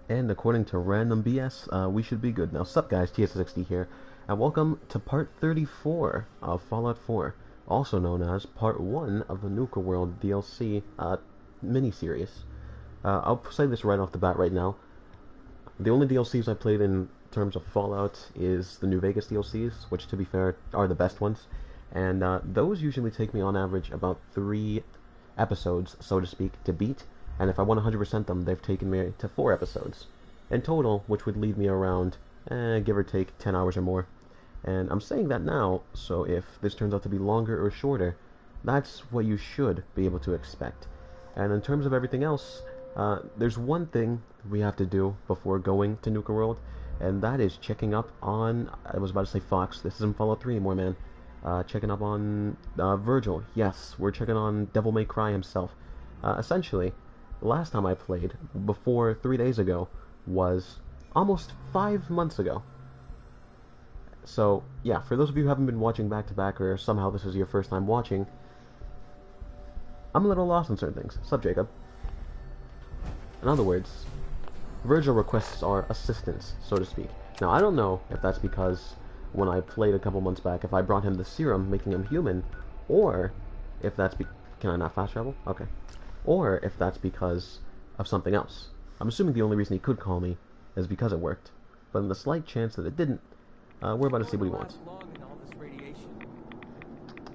And according to random BS, we should be good now. Sup guys, TssXD here, and welcome to part 34 of Fallout 4, also known as part 1 of the Nuka World DLC mini-series. I'll say this right off the bat right now. The only DLCs I played in terms of Fallout is the New Vegas DLCs, which to be fair are the best ones, and those usually take me on average about 3 episodes, so to speak, to beat. And if I want 100% them, they've taken me to 4 episodes in total, which would leave me around, give or take, 10 hours or more. And I'm saying that now, so if this turns out to be longer or shorter, that's what you should be able to expect. And in terms of everything else, there's one thing we have to do before going to Nuka World, and that is checking up on, I was about to say Fox, this isn't Fallout 3 anymore, man. Checking up on Virgil. Yes, we're checking on Devil May Cry himself. Essentially, last time I played, before 3 days ago, was almost 5 months ago. So, yeah, for those of you who haven't been watching back-to-back, or somehow this is your first time watching, I'm a little lost on certain things. Sup, Jacob? In other words, Virgil requests our assistance, so to speak. Now, I don't know if that's because when I played a couple months back, if I brought him the serum, making him human, or if that's can I not fast travel? Okay. Or if that's because of something else. I'm assuming the only reason he could call me is because it worked. But in the slight chance that it didn't, we're about to see what he wants.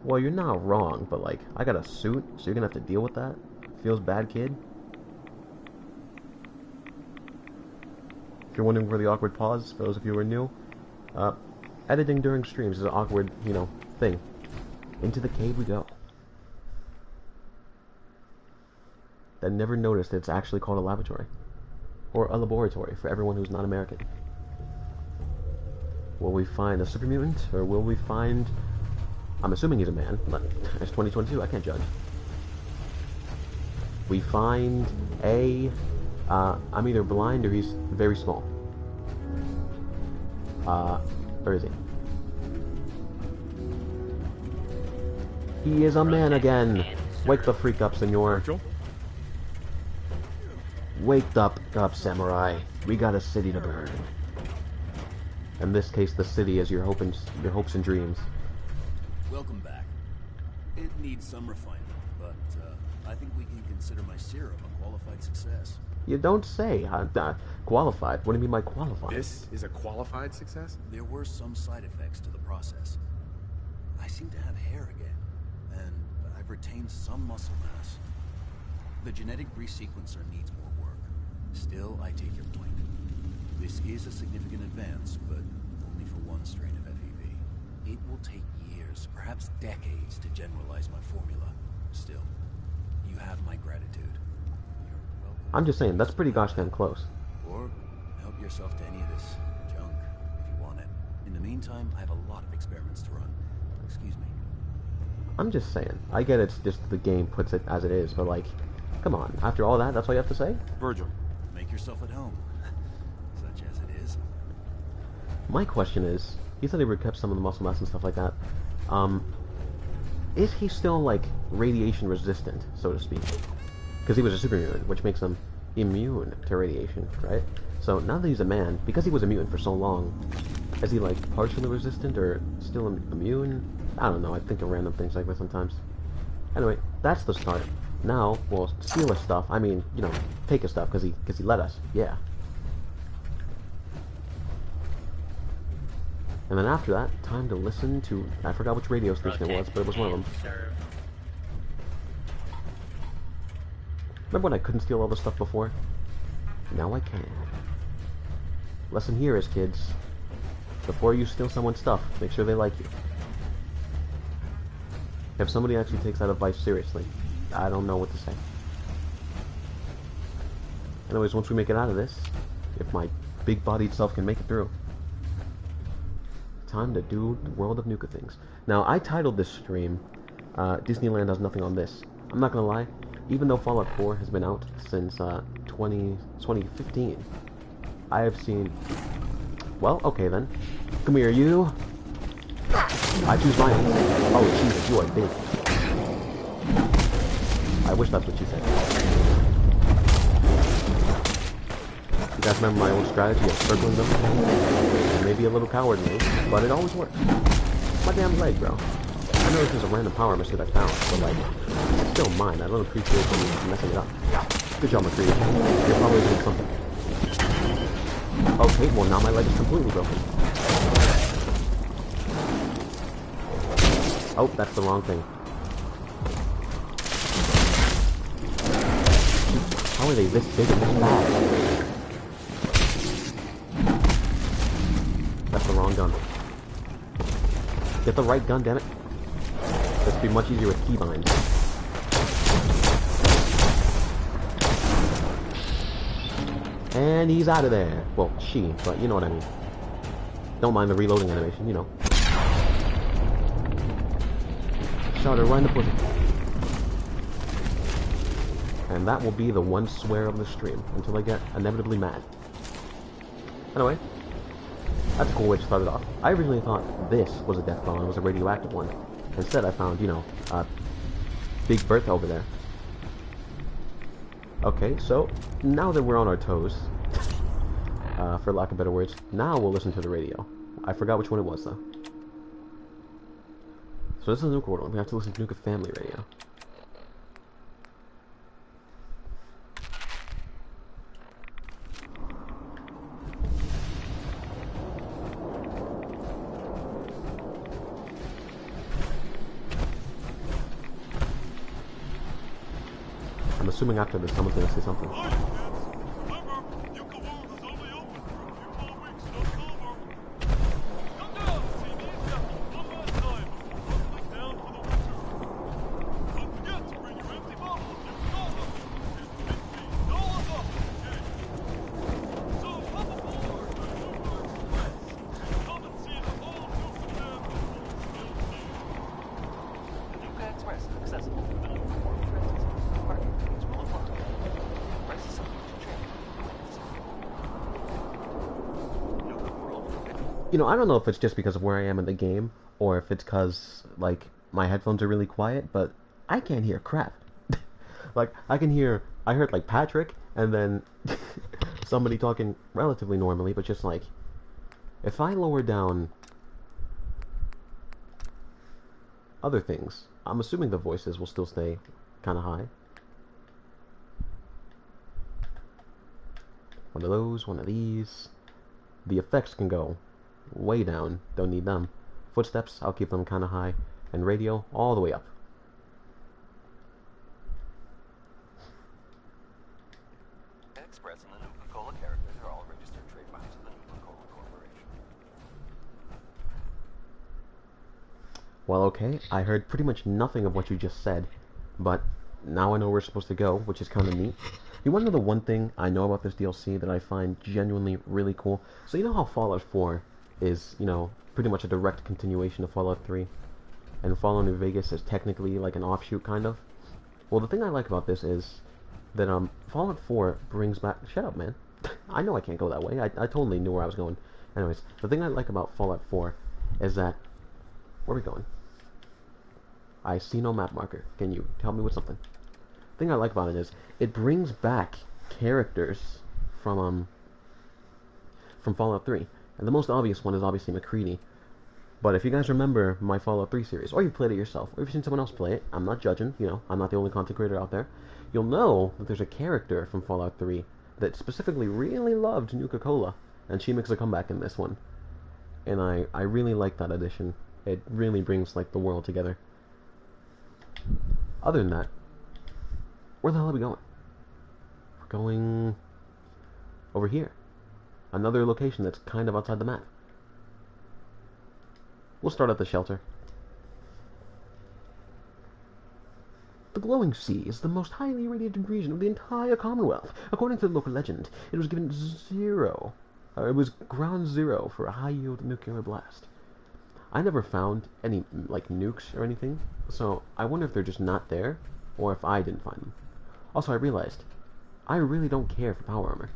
Well, you're not wrong, but like, I got a suit, so you're gonna have to deal with that? Feels bad, kid? If you're wondering where the awkward pause, for those of you who are new, editing during streams is an awkward, thing. Into the cave we go. I never noticed it's actually called a laboratory. Or a laboratory, for everyone who's not American. Will we find a super mutant, or will we find... I'm assuming he's a man, but it's 2022, I can't judge. We find a... I'm either blind or he's very small. Where is he? He is a man again! Wake the freak up, senor. Virgil? Wake up, samurai. We got a city to burn. In this case, the city is your hopes and dreams. Welcome back. It needs some refinement, but I think we can consider my serum a qualified success. You don't say. Qualified? What do you mean by qualified? This is a qualified success? There were some side effects to the process. I seem to have hair again, and I've retained some muscle mass. The genetic resequencer needs more work. Still, I take your point. This is a significant advance, but only for one strain of FEV. It will take years, perhaps decades, to generalize my formula. Still, you have my gratitude. You're welcome. I'm just saying, that's pretty gosh damn close. Or help yourself to any of this junk, if you want it. In the meantime, I have a lot of experiments to run. Excuse me. I'm just saying. I get it's just the game puts it as it is, but like, come on. After all that, that's all you have to say? Virgil. Make yourself at home. Such as it is. My question is, he said he kept some of the muscle mass and stuff like that. Is he still, like, radiation resistant, so to speak? Because he was a super mutant, which makes him immune to radiation, right? So now that he's a man, because he was a mutant for so long, is he, like, partially resistant or still immune? I don't know, I think of random things like that sometimes. Anyway, that's the start. Now, we'll steal his stuff. I mean, take his stuff, because he let us. Yeah. And then after that, time to listen to... I forgot which radio station it was, but it was one of them. Remember when I couldn't steal all this stuff before? Now I can. Lesson here is, kids, before you steal someone's stuff, make sure they like you. If somebody actually takes that advice seriously, I don't know what to say. Anyways, once we make it out of this, if my big-bodied self can make it through, time to do the World of Nuka things. Now, I titled this stream, Disneyland Has Nothing on This. I'm not gonna lie, even though Fallout 4 has been out since 2015, I have seen... Well, okay then. Come here, you. I choose violence. Oh, Jesus, you are big. I wish that's what you said. You guys remember my old strategy of circling them? It may be a little cowardly, but it always works. My damn leg, bro. I know this is a random power missile I found, but like, it's still mine. I don't appreciate them messing it up. Good job, McCree. You're probably doing something. Okay, well now my leg is completely broken. Oh, that's the wrong thing. How are they this big and this fast? That's the wrong gun. Get the right gun, damn it. This would be much easier with keybind. And he's out of there. Well, she, but you know what I mean. Don't mind the reloading animation, you know. Shot her right in the pussy. And that will be the one swear of the stream until I get inevitably mad. Anyway, that's a cool way to start it off. I originally thought this was a death bomb, it was a radioactive one. Instead, I found, you know, Big Bertha over there. Okay, so now that we're on our toes, for lack of better words, now we'll listen to the radio. I forgot which one it was, though. So this is a Nuka World. We have to listen to Nuka Family Radio. I'm assuming after this, someone's gonna say something. Remember, Nuka World is only open for a few more weeks, don't go over. Come down and see me and Jackie one last time before settling down for the winter. Don't forget to bring your empty bottle of Nuka Cola. It's $50 off today. So hop aboard the Nuka Express and come and see the whole Nuka family still here. The Nuka Express is accessible for the Nuka World transit. Parking fees will apply. Price is subject to change. Nuka World. You know, I don't know if it's just because of where I am in the game, or if it's because, like, my headphones are really quiet, but I can't hear crap. Like, I heard, like, Patrick, and then somebody talking relatively normally, but just, like, if I lower down other things, I'm assuming the voices will still stay kind of high. One of those, one of these. The effects can go way down, don't need them. Footsteps, I'll keep them kind of high. And radio, all the way up. Express and the Nuka-Cola characters are all registered trademarks of the Nuka-Cola Corporation. Well, okay, I heard pretty much nothing of what you just said, but now I know where we're supposed to go, which is kind of neat. You want to know the one thing I know about this DLC that I find genuinely really cool? So you know how Fallout 4 is, you know, pretty much a direct continuation of Fallout 3? And Fallout New Vegas is technically like an offshoot, kind of? Well, the thing I like about this is that Fallout 4 brings back... Shut up, man. I know I can't go that way. I totally knew where I was going. Anyways, the thing I like about Fallout 4 is that... Where are we going? I see no map marker. Can you help me with something? The thing I like about it is it brings back characters from Fallout 3. And the most obvious one is obviously McCready. But if you guys remember my Fallout 3 series, or you played it yourself, or you've seen someone else play it, I'm not judging, you know, I'm not the only content creator out there, you'll know that there's a character from Fallout 3 that specifically really loved Nuka-Cola, and she makes a comeback in this one. And I really like that addition. It really brings, like, the world together. Other than that, where the hell are we going? We're going over here. Another location that's kind of outside the map. We'll start at the shelter. The Glowing Sea is the most highly irradiated region of the entire Commonwealth. According to the local legend, it was given it was ground zero for a high-yield nuclear blast. I never found any, like, nukes or anything, so I wonder if they're just not there, or if I didn't find them. Also, I realized, I really don't care for power armor.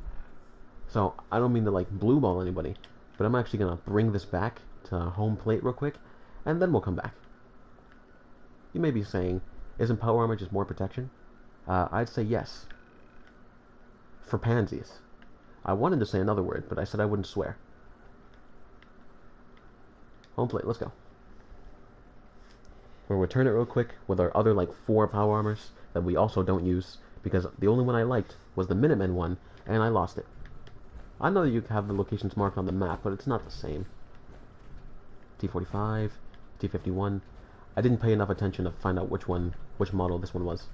So, I don't mean to, like, blue ball anybody, but I'm actually gonna bring this back to home plate real quick, and then we'll come back. You may be saying, isn't power armor just more protection? I'd say yes. For pansies. I wanted to say another word, but I said I wouldn't swear. Home plate, let's go. We'll return it real quick with our other, like, 4 power armors that we also don't use, because the only one I liked was the Minutemen one, and I lost it. I know that you have the locations marked on the map, but it's not the same. T-45, T-51. I didn't pay enough attention to find out which model this one was.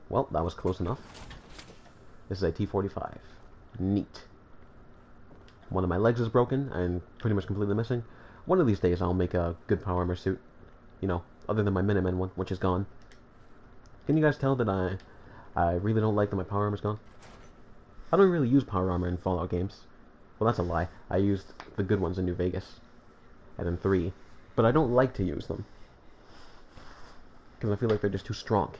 Well, that was close enough. This is a T-45. Neat. One of my legs is broken and pretty much completely missing. One of these days I'll make a good power armor suit. You know, other than my Minutemen one, which is gone. Can you guys tell that I really don't like that my power armor's gone? I don't really use power armor in Fallout games. Well, that's a lie. I used the good ones in New Vegas. And in 3. But I don't like to use them. Because I feel like they're just too strong.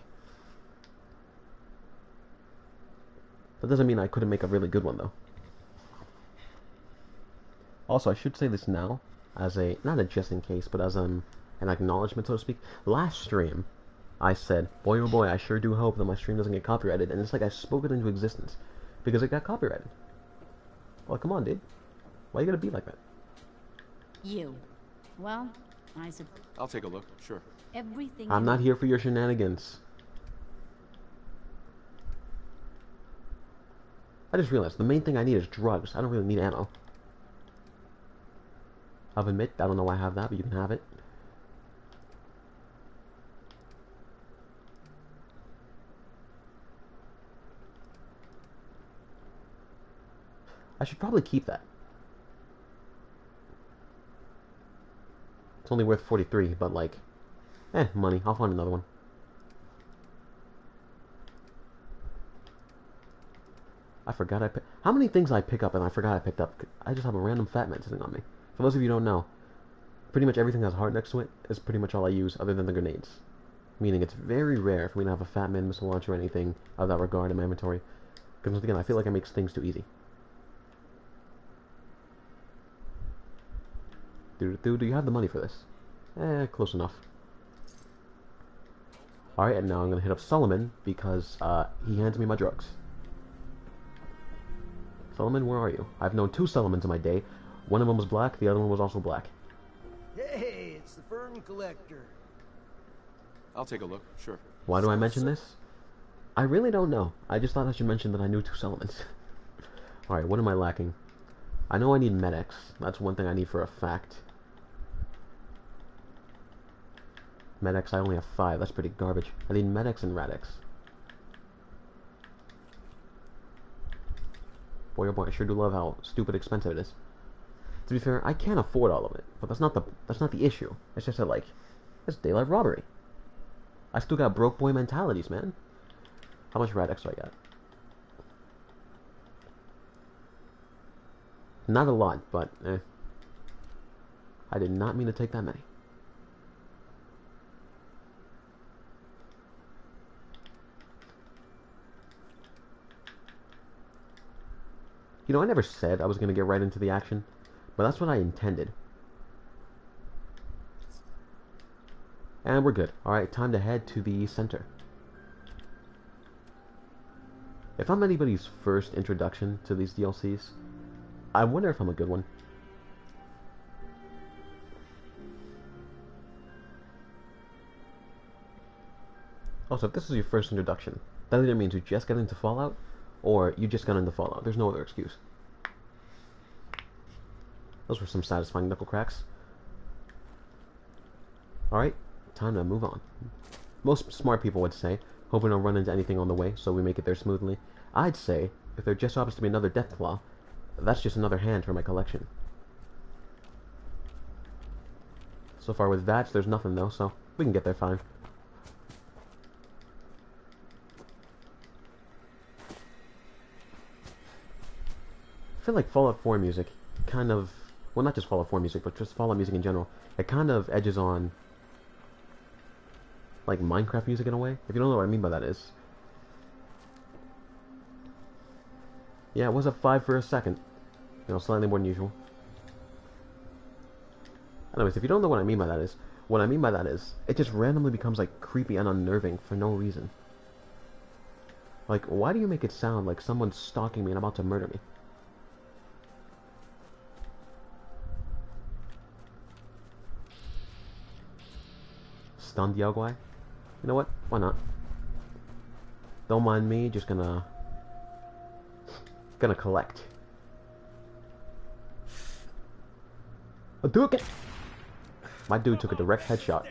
That doesn't mean I couldn't make a really good one, though. Also, I should say this now, as a, not a just in case, but as an acknowledgement, so to speak. Last stream, I said, boy oh boy, I sure do hope that my stream doesn't get copyrighted, and it's like I spoke it into existence, because it got copyrighted. Well, come on, dude. Why you gotta be like that? You. Well, I suppose I'll take a look, sure. everything. I'm not here for your shenanigans. I just realized the main thing I need is drugs. I don't really need ammo. I'll admit, I don't know why I have that, but you can have it. I should probably keep that. It's only worth 43, but like, money. I'll find another one. I forgot how many things I pick up and I forgot I picked up? I just have a random fat man sitting on me. For those of you who don't know, pretty much everything that has heart next to it is pretty much all I use other than the grenades. Meaning it's very rare for me to have a fat man missile launcher or anything of that regard in my inventory. Because once again, I feel like it makes things too easy. Do you have the money for this? Close enough. Alright, and now I'm going to hit up Solomon because he hands me my drugs. Solomon, where are you? I've known 2 Solomons in my day. One of them was black, the other one was also black. Hey, it's the fern collector. I'll take a look, sure. Why do I mention this? I really don't know. I just thought I should mention that I knew 2 Solomons. Alright, what am I lacking? I know I need medics. That's one thing I need for a fact. Medics, I only have 5. That's pretty garbage. I need medics and radics. Boy oh boy, I sure do love how stupid expensive it is. To be fair, I can't afford all of it, but that's not the issue. It's just that, like, it's daylight robbery. I still got broke boy mentalities, man. How much radics do I got? Not a lot, but I did not mean to take that many. You know, I never said I was going to get right into the action, but that's what I intended. And we're good. Alright, time to head to the center. If I'm anybody's first introduction to these DLCs, I wonder if I'm a good one. Also, if this is your first introduction, that either means you just got into Fallout, or you just got into Fallout. There's no other excuse. Those were some satisfying knuckle cracks. Alright, time to move on. Most smart people would say, hope we don't run into anything on the way, so we make it there smoothly. I'd say, if there just happens to be another Deathclaw, that's just another hand for my collection. So far with Vats, there's nothing though, so we can get there fine. I feel like Fallout 4 music kind of, well, not just Fallout 4 music, but just Fallout music in general, it kind of edges on like Minecraft music in a way. If you don't know what I mean by that is. Yeah, it was a 5 for a second. You know, slightly more than usual. Anyways, if you don't know what I mean by that is, what I mean by that is, it just randomly becomes like creepy and unnerving for no reason. Like, why do you make it sound like someone's stalking me and about to murder me? Stunned Yao Guai? You know what? Why not? Don't mind me, just gonna collect. A dude! My dude took a direct headshot.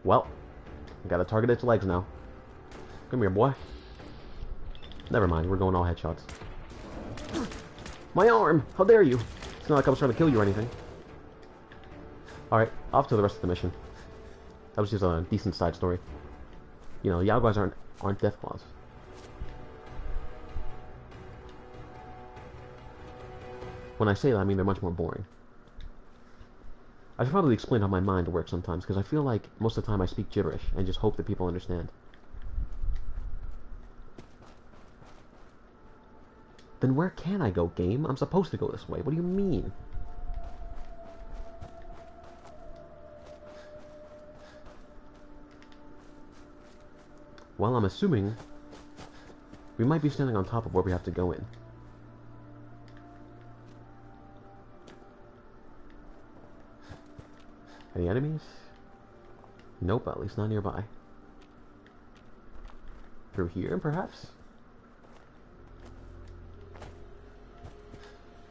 Well, I gotta target its legs now. Come here, boy. Never mind, we're going all headshots. My arm! How dare you! It's not like I was trying to kill you or anything. Alright, off to the rest of the mission. That was just a decent side story. You know, Yao Guais aren't deathclaws. When I say that, I mean they're much more boring. I should probably explain how my mind works sometimes, because I feel like most of the time I speak gibberish and just hope that people understand. Then where can I go, game? I'm supposed to go this way. What do you mean? Well, I'm assuming we might be standing on top of where we have to go in. Any enemies? Nope, at least not nearby. Through here, perhaps?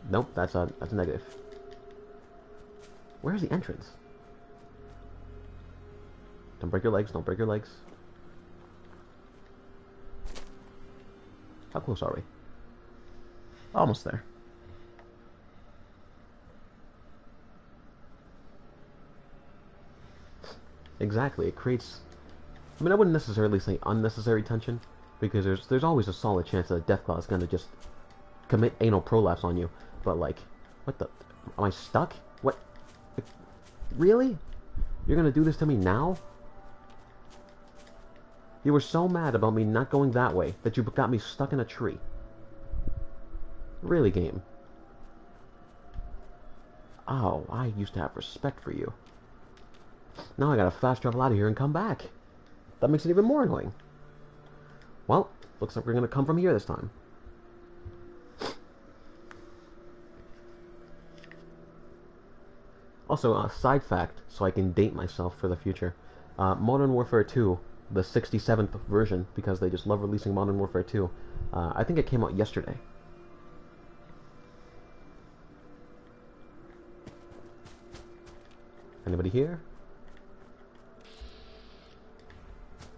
Nope, that's a negative. Where's the entrance? Don't break your legs, don't break your legs. How close are we? Almost there. Exactly, it creates... I mean, I wouldn't necessarily say unnecessary tension, because there's always a solid chance that a Deathclaw is gonna just commit anal prolapse on you. But like, what the... Am I stuck? What? Really? You're gonna do this to me now? You were so mad about me not going that way that you got me stuck in a tree. Really, game? Oh, I used to have respect for you. Now I gotta fast travel out of here and come back. That makes it even more annoying. Well, looks like we're gonna come from here this time. Also, a side fact, so I can date myself for the future. Modern Warfare 2, the 67th version, because they just love releasing Modern Warfare 2, I think it came out yesterday. Anybody here?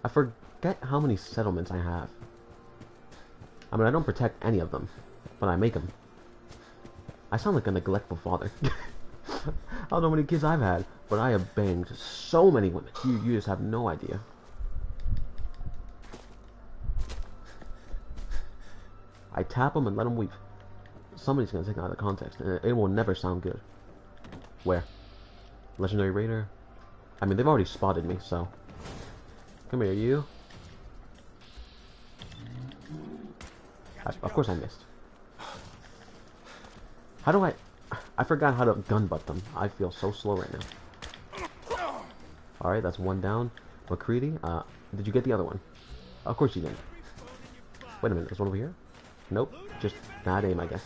I forget how many settlements I have. I mean, I don't protect any of them, but I make them. I sound like a neglectful father. I don't know how many kids I've had, but I have banged so many women. You just have no idea. I tap them and let them weep. Somebody's gonna take it out of context, and it will never sound good. Where? Legendary Raider? I mean, they've already spotted me, so... Come here, you. Of course I missed. How do I forgot how to gun butt them. I feel so slow right now. Alright, that's one down. McCready, did you get the other one? Of course you didn't. Wait a minute, there's one over here? Nope, just bad aim, I guess.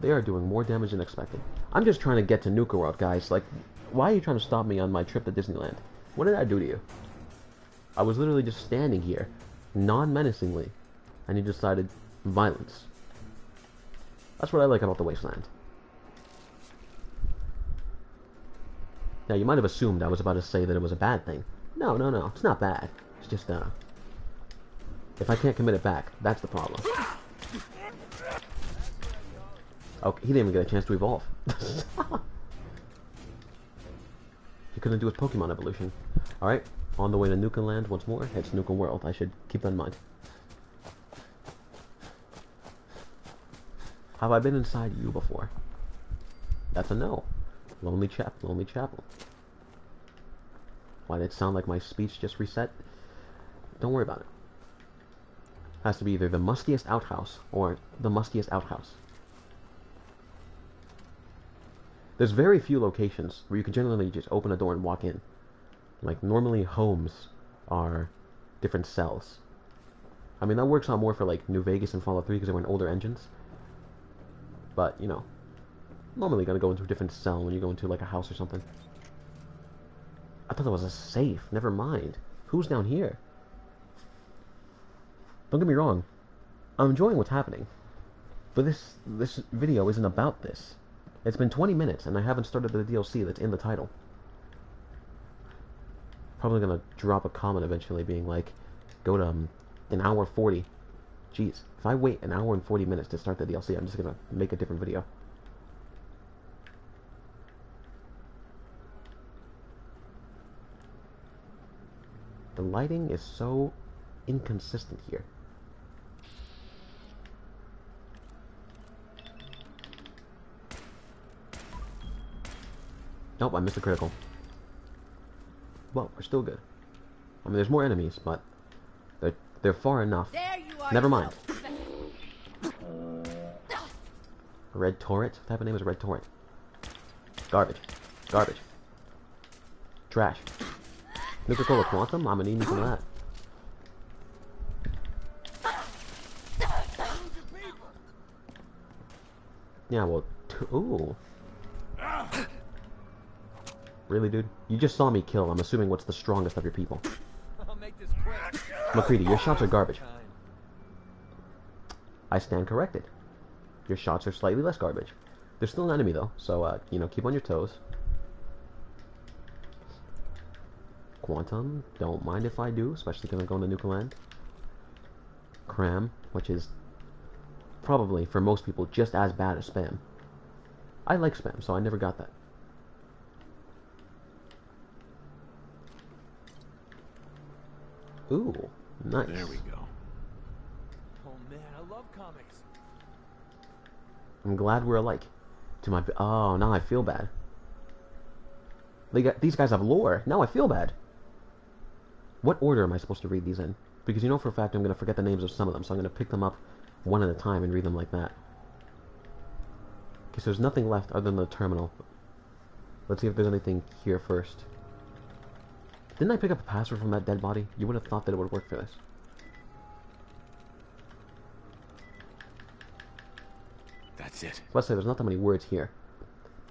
They are doing more damage than expected. I'm just trying to get to Nuka World, guys. Like, why are you trying to stop me on my trip to Disneyland? What did I do to you? I was literally just standing here, non-menacingly, and you decided violence. That's what I like about the Wasteland. Now, you might have assumed I was about to say that it was a bad thing. No, no, no. It's not bad. It's just, if I can't commit it back, that's the problem. Okay, he didn't even get a chance to evolve. He couldn't do his Pokemon evolution. Alright, on the way to Nuka Land once more. It's Nuka World. I should keep that in mind. Have I been inside you before? That's a no. Lonely Chapel. Why did it sound like my speech just reset? Don't worry about it. Has to be either the mustiest outhouse or the mustiest outhouse. There's very few locations where you can generally just open a door and walk in. Like, normally homes are different cells. I mean, that works out more for, like, New Vegas and Fallout 3 because they were in older engines. But, you know, normally you're gonna go into a different cell when you go into, like, a house or something. I thought that was a safe. Never mind. Who's down here? Don't get me wrong. I'm enjoying what's happening. But this video isn't about this. It's been 20 minutes and I haven't started the DLC that's in the title. Probably gonna drop a comment eventually being like, go to an hour 40. Jeez, if I wait an hour and 40 minutes to start the DLC, I'm just gonna make a different video. The lighting is so inconsistent here. Nope, I missed a critical. Well, we're still good. I mean, there's more enemies, but they're far enough. There you are. Never mind. Red Torrent? What type of name is Red Torrent? Garbage. Garbage. Trash. Nuka Cola Quantum? I'm gonna need some of that. Yeah, well, ooh. Really, dude? You just saw me kill. I'm assuming what's the strongest of your people. I'll make this quick. McCready, your shots are garbage. I stand corrected. Your shots are slightly less garbage. There's still an enemy, though, so, you know, keep on your toes. Quantum, don't mind if I do, especially because I'm going to Nuka Land. Cram, which is probably, for most people, just as bad as spam. I like spam, so I never got that. Ooh, nice. There we go. Oh man, I love comics. I'm glad we're alike. To my... Oh, now I feel bad. These guys have lore. Now I feel bad. What order am I supposed to read these in? Because you know for a fact I'm going to forget the names of some of them, so I'm going to pick them up one at a time and read them like that. Okay, so there's nothing left other than the terminal. Let's see if there's anything here first. Didn't I pick up a password from that dead body? You would have thought that it would work for this. That's it. Let's say there's not that many words here.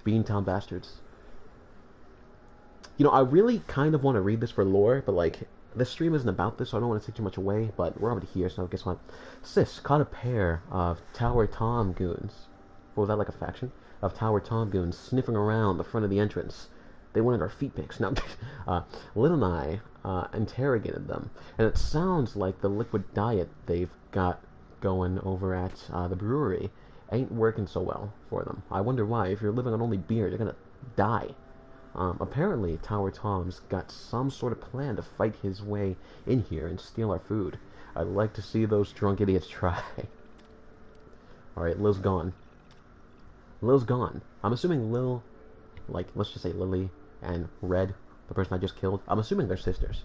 Beantown bastards. You know, I really kind of want to read this for lore, but like, this stream isn't about this, so I don't want to take too much away, but we're already here, so guess what? Sis caught a pair of Tower Tom goons. What was that, like a faction? Of Tower Tom goons sniffing around the front of the entrance. They wanted our feet pics. Now, Lynn and I interrogated them, and it sounds like the liquid diet they've got going over at the brewery ain't working so well for them. I wonder why. If you're living on only beer, you're gonna die. Apparently, Tower Tom's got some sort of plan to fight his way in here and steal our food. I'd like to see those drunk idiots try. Alright, Lil's gone. Lil's gone. I'm assuming Lil, like, let's just say Lily and Red, the person I just killed, I'm assuming they're sisters.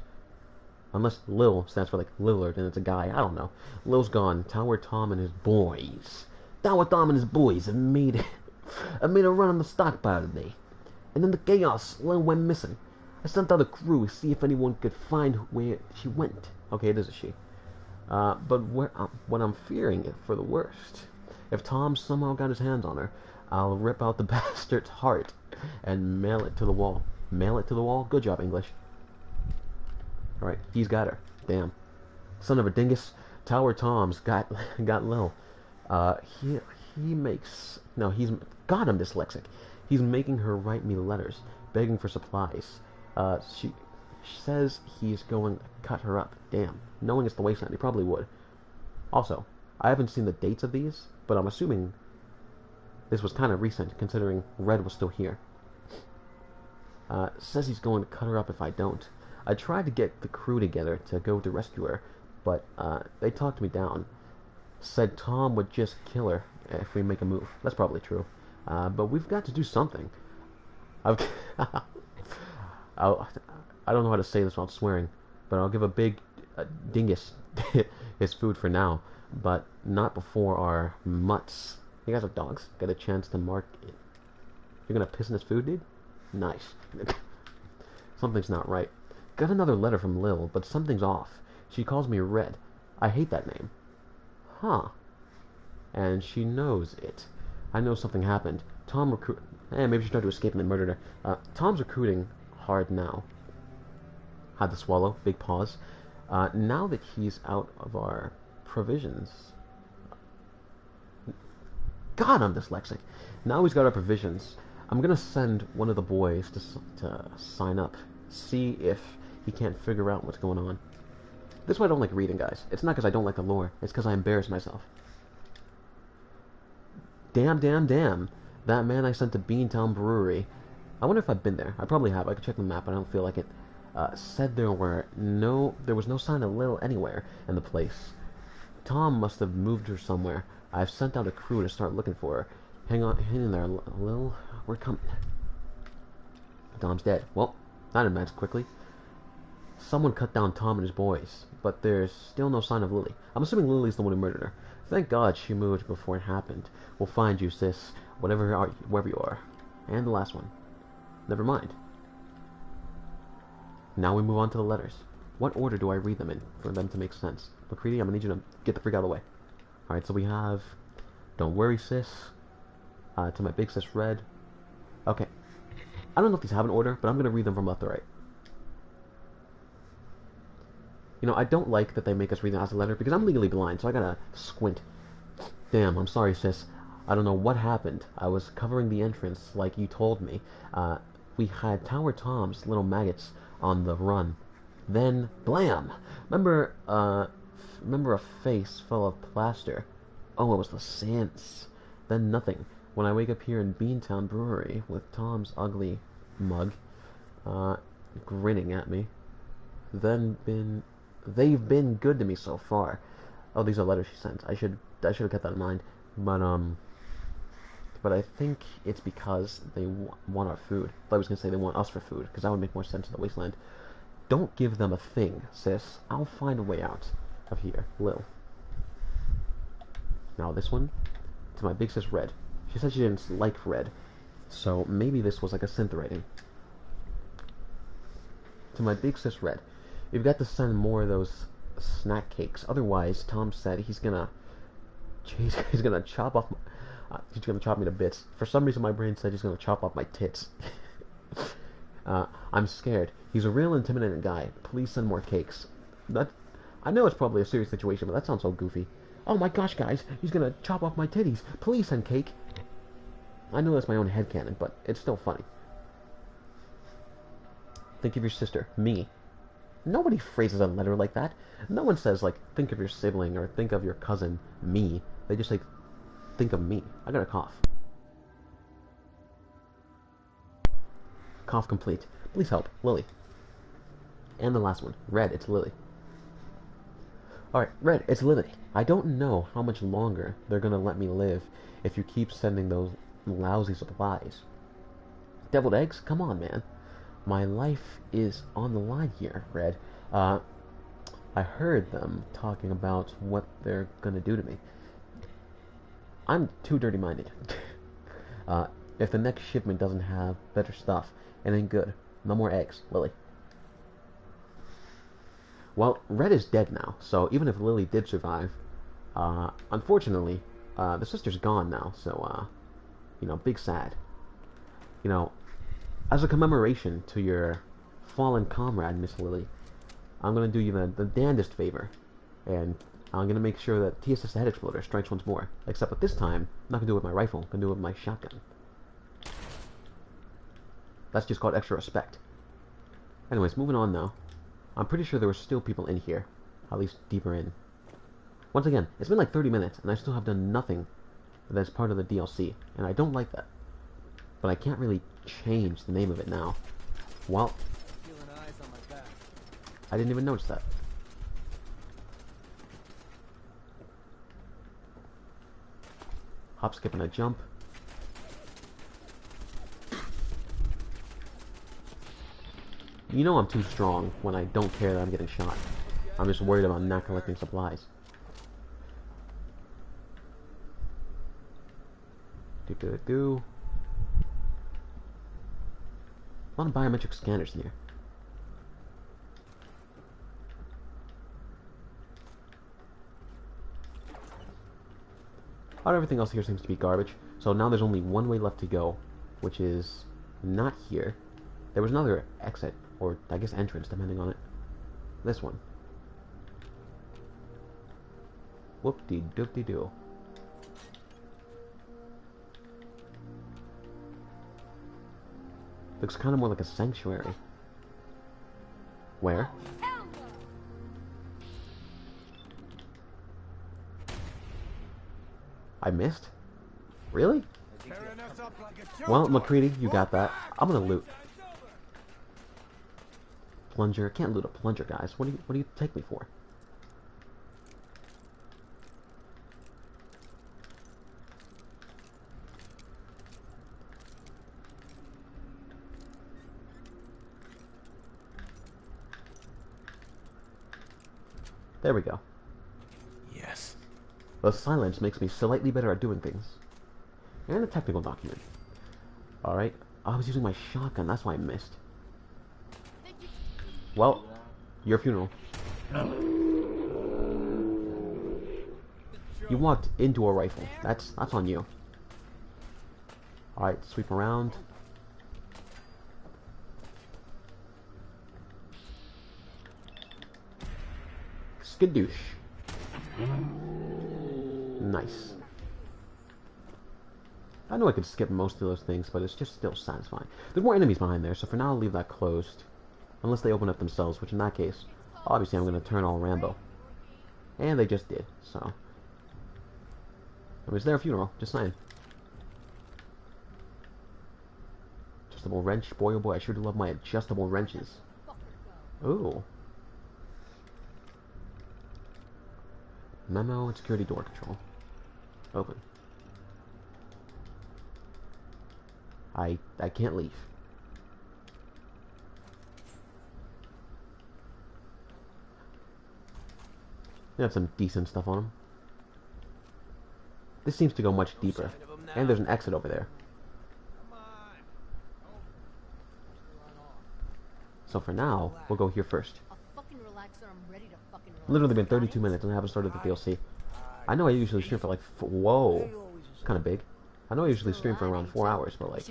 Unless Lil stands for, like, Lillard and it's a guy. I don't know. Lil's gone. Tower Tom and his boys. Tower Tom and his boys have made a run on the stockpile today. And in the chaos, Lil went missing. I sent out a crew to see if anyone could find where she went. Okay, it is a she. But what I'm fearing is for the worst. If Tom somehow got his hands on her, I'll rip out the bastard's heart and mail it to the wall. Mail it to the wall? Good job, English. Alright, he's got her. Damn. Son of a dingus. Tower Tom's got Lil. He makes... No, God, I'm dyslexic. He's making her write me letters, begging for supplies. She says he's going to cut her up. Damn. Knowing it's the wasteland, he probably would. Also, I haven't seen the dates of these, but I'm assuming this was kind of recent, considering Red was still here. Says he's going to cut her up if I don't. I tried to get the crew together to go to rescue her, but they talked me down. Said Tom would just kill her if we make a move. That's probably true. But we've got to do something. I don't know how to say this without swearing, but I'll give a big dingus his food for now, but not before our mutts. You guys are dogs. Get a chance to mark it. You're gonna piss in his food, dude? Nice. Something's not right. Got another letter from Lil, but something's off. She calls me Red. I hate that name. Huh. And she knows it. I know something happened. Tom recruit... maybe she tried to escape and they murdered her. Tom's recruiting hard now. Had to swallow. Big pause. Now that he's out of our provisions... God, I'm dyslexic. Now he's got our provisions. I'm gonna send one of the boys to sign up. See if he can't figure out what's going on. This is why I don't like reading, guys. It's not because I don't like the lore. It's because I embarrass myself. Damn, damn, damn. That man I sent to Beantown Brewery. I wonder if I've been there. I probably have. I could check the map, but I don't feel like it. Said there was no sign of Lil anywhere in the place. Tom must have moved her somewhere. I've sent out a crew to start looking for her. Hang in there, Lil. We're coming. Tom's dead. Well, that advanced quickly. Someone cut down Tom and his boys, but there's still no sign of Lily. I'm assuming Lily's the one who murdered her. Thank God she moved before it happened. We'll find you, sis, wherever you are. And the last one. Never mind. Now we move on to the letters. What order do I read them in for them to make sense? McCready, I'm gonna need you to get the freak out of the way. Alright, so we have... Don't worry, sis. To my big sis, Red. Okay. I don't know if these have an order, but I'm gonna read them from left to right. You know, I don't like that they make us read them as a letter, because I'm legally blind, so I gotta squint. Damn, I'm sorry, sis. I don't know what happened. I was covering the entrance like you told me. We had Tower Tom's little maggots on the run. Then, blam! Remember a face full of plaster. Oh, it was the Sans. Then nothing. When I wake up here in Beantown Brewery with Tom's ugly mug, grinning at me. They've been good to me so far. Oh, these are letters she sent. I should have kept that in mind. But I think it's because they want our food. I thought I was gonna say they want us for food, because that would make more sense in the wasteland. Don't give them a thing, sis. I'll find a way out of here, Lil. Now this one, to my big sis Red. She said she didn't like Red, so maybe this was like a synth rating. To my big sis Red. You've got to send more of those snack cakes. Otherwise, Tom said he's gonna chop off he's gonna chop me to bits. For some reason my brain said he's gonna chop off my tits. I'm scared. He's a real intimidating guy. Please send more cakes. I know it's probably a serious situation, but that sounds so goofy. Oh my gosh, guys, he's gonna chop off my titties. Please send cake. I know that's my own headcanon, but it's still funny. Think of your sister, me. Nobody phrases a letter like that. No one says, like, think of your sibling or think of your cousin, me. They just say, think of me. I got a cough. Cough complete. Please help. Lily. And the last one. Red, it's Lily. Alright, Red, it's Lily. I don't know how much longer they're gonna let me live if you keep sending those lousy supplies. Deviled eggs? Come on, man. My life is on the line here, Red. I heard them talking about what they're gonna do to me. I'm too dirty-minded. If the next shipment doesn't have better stuff, it ain't good. No more eggs, Lily. Well, Red is dead now, so even if Lily did survive, unfortunately, the sister's gone now, so, you know, big sad. You know, as a commemoration to your fallen comrade, Miss Lily, I'm going to do you the damnedest favor, and I'm going to make sure that TSS the Head Exploder strikes once more. Except at this time, I'm not going to do it with my rifle, I'm going to do it with my shotgun. That's just called extra respect. Anyways, moving on now. I'm pretty sure there were still people in here, at least deeper in. Once again, it's been like 30 minutes, and I still have done nothing that's part of the DLC, and I don't like that. But I can't really change the name of it now. Well, Feeling eyes on my back. I didn't even notice that. Hop, skip, and a jump. You know I'm too strong when I don't care that I'm getting shot. Yeah, I'm just worried about not collecting supplies. Do. A lot of biometric scanners in here. Everything else here seems to be garbage. So now there's only one way left to go, which is not here. There was another exit, or I guess entrance, depending on it. This one. Whoop-de-doop-de-doo. Looks kind of more like a sanctuary. Where? I missed? Really? Well, McCready, you got that. I'm gonna loot. Plunger. Can't loot a plunger, guys. What do you take me for? There we go. Yes. The silence makes me slightly better at doing things. And a technical document. Alright. I was using my shotgun, that's why I missed. Well, your funeral. You walked into a rifle. That's on you. Alright, sweep around. Skadoosh. Nice. I know I could skip most of those things, but it's just still satisfying. There's more enemies behind there, so for now I'll leave that closed. Unless they open up themselves, which in that case, obviously I'm going to turn all Rambo. And they just did, so. It was their funeral, just saying. Adjustable wrench, boy oh boy, I sure do love my adjustable wrenches. Ooh. Memo and security door control. Open. I can't leave. They have some decent stuff on them. This seems to go much deeper. And there's an exit over there. So for now, we'll go here first. Literally been 32 minutes and I haven't started the DLC. I know I usually stream for like, whoa, it's kind of big. I know I usually stream for around 4 hours, but like,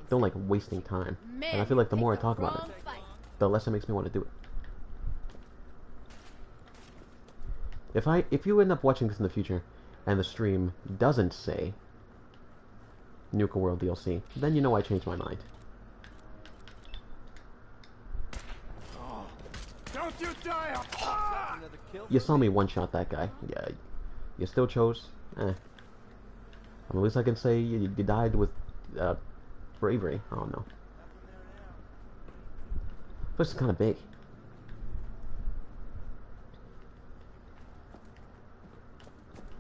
don't like wasting time. And I feel like the more I talk about it, the less it makes me want to do it. If you end up watching this in the future, and the stream doesn't say Nuka World DLC, then you know I changed my mind. Don't you die! You saw me one-shot that guy. Yeah, you still chose? Eh. I mean, at least I can say you died with bravery. I don't know. This is kind of big.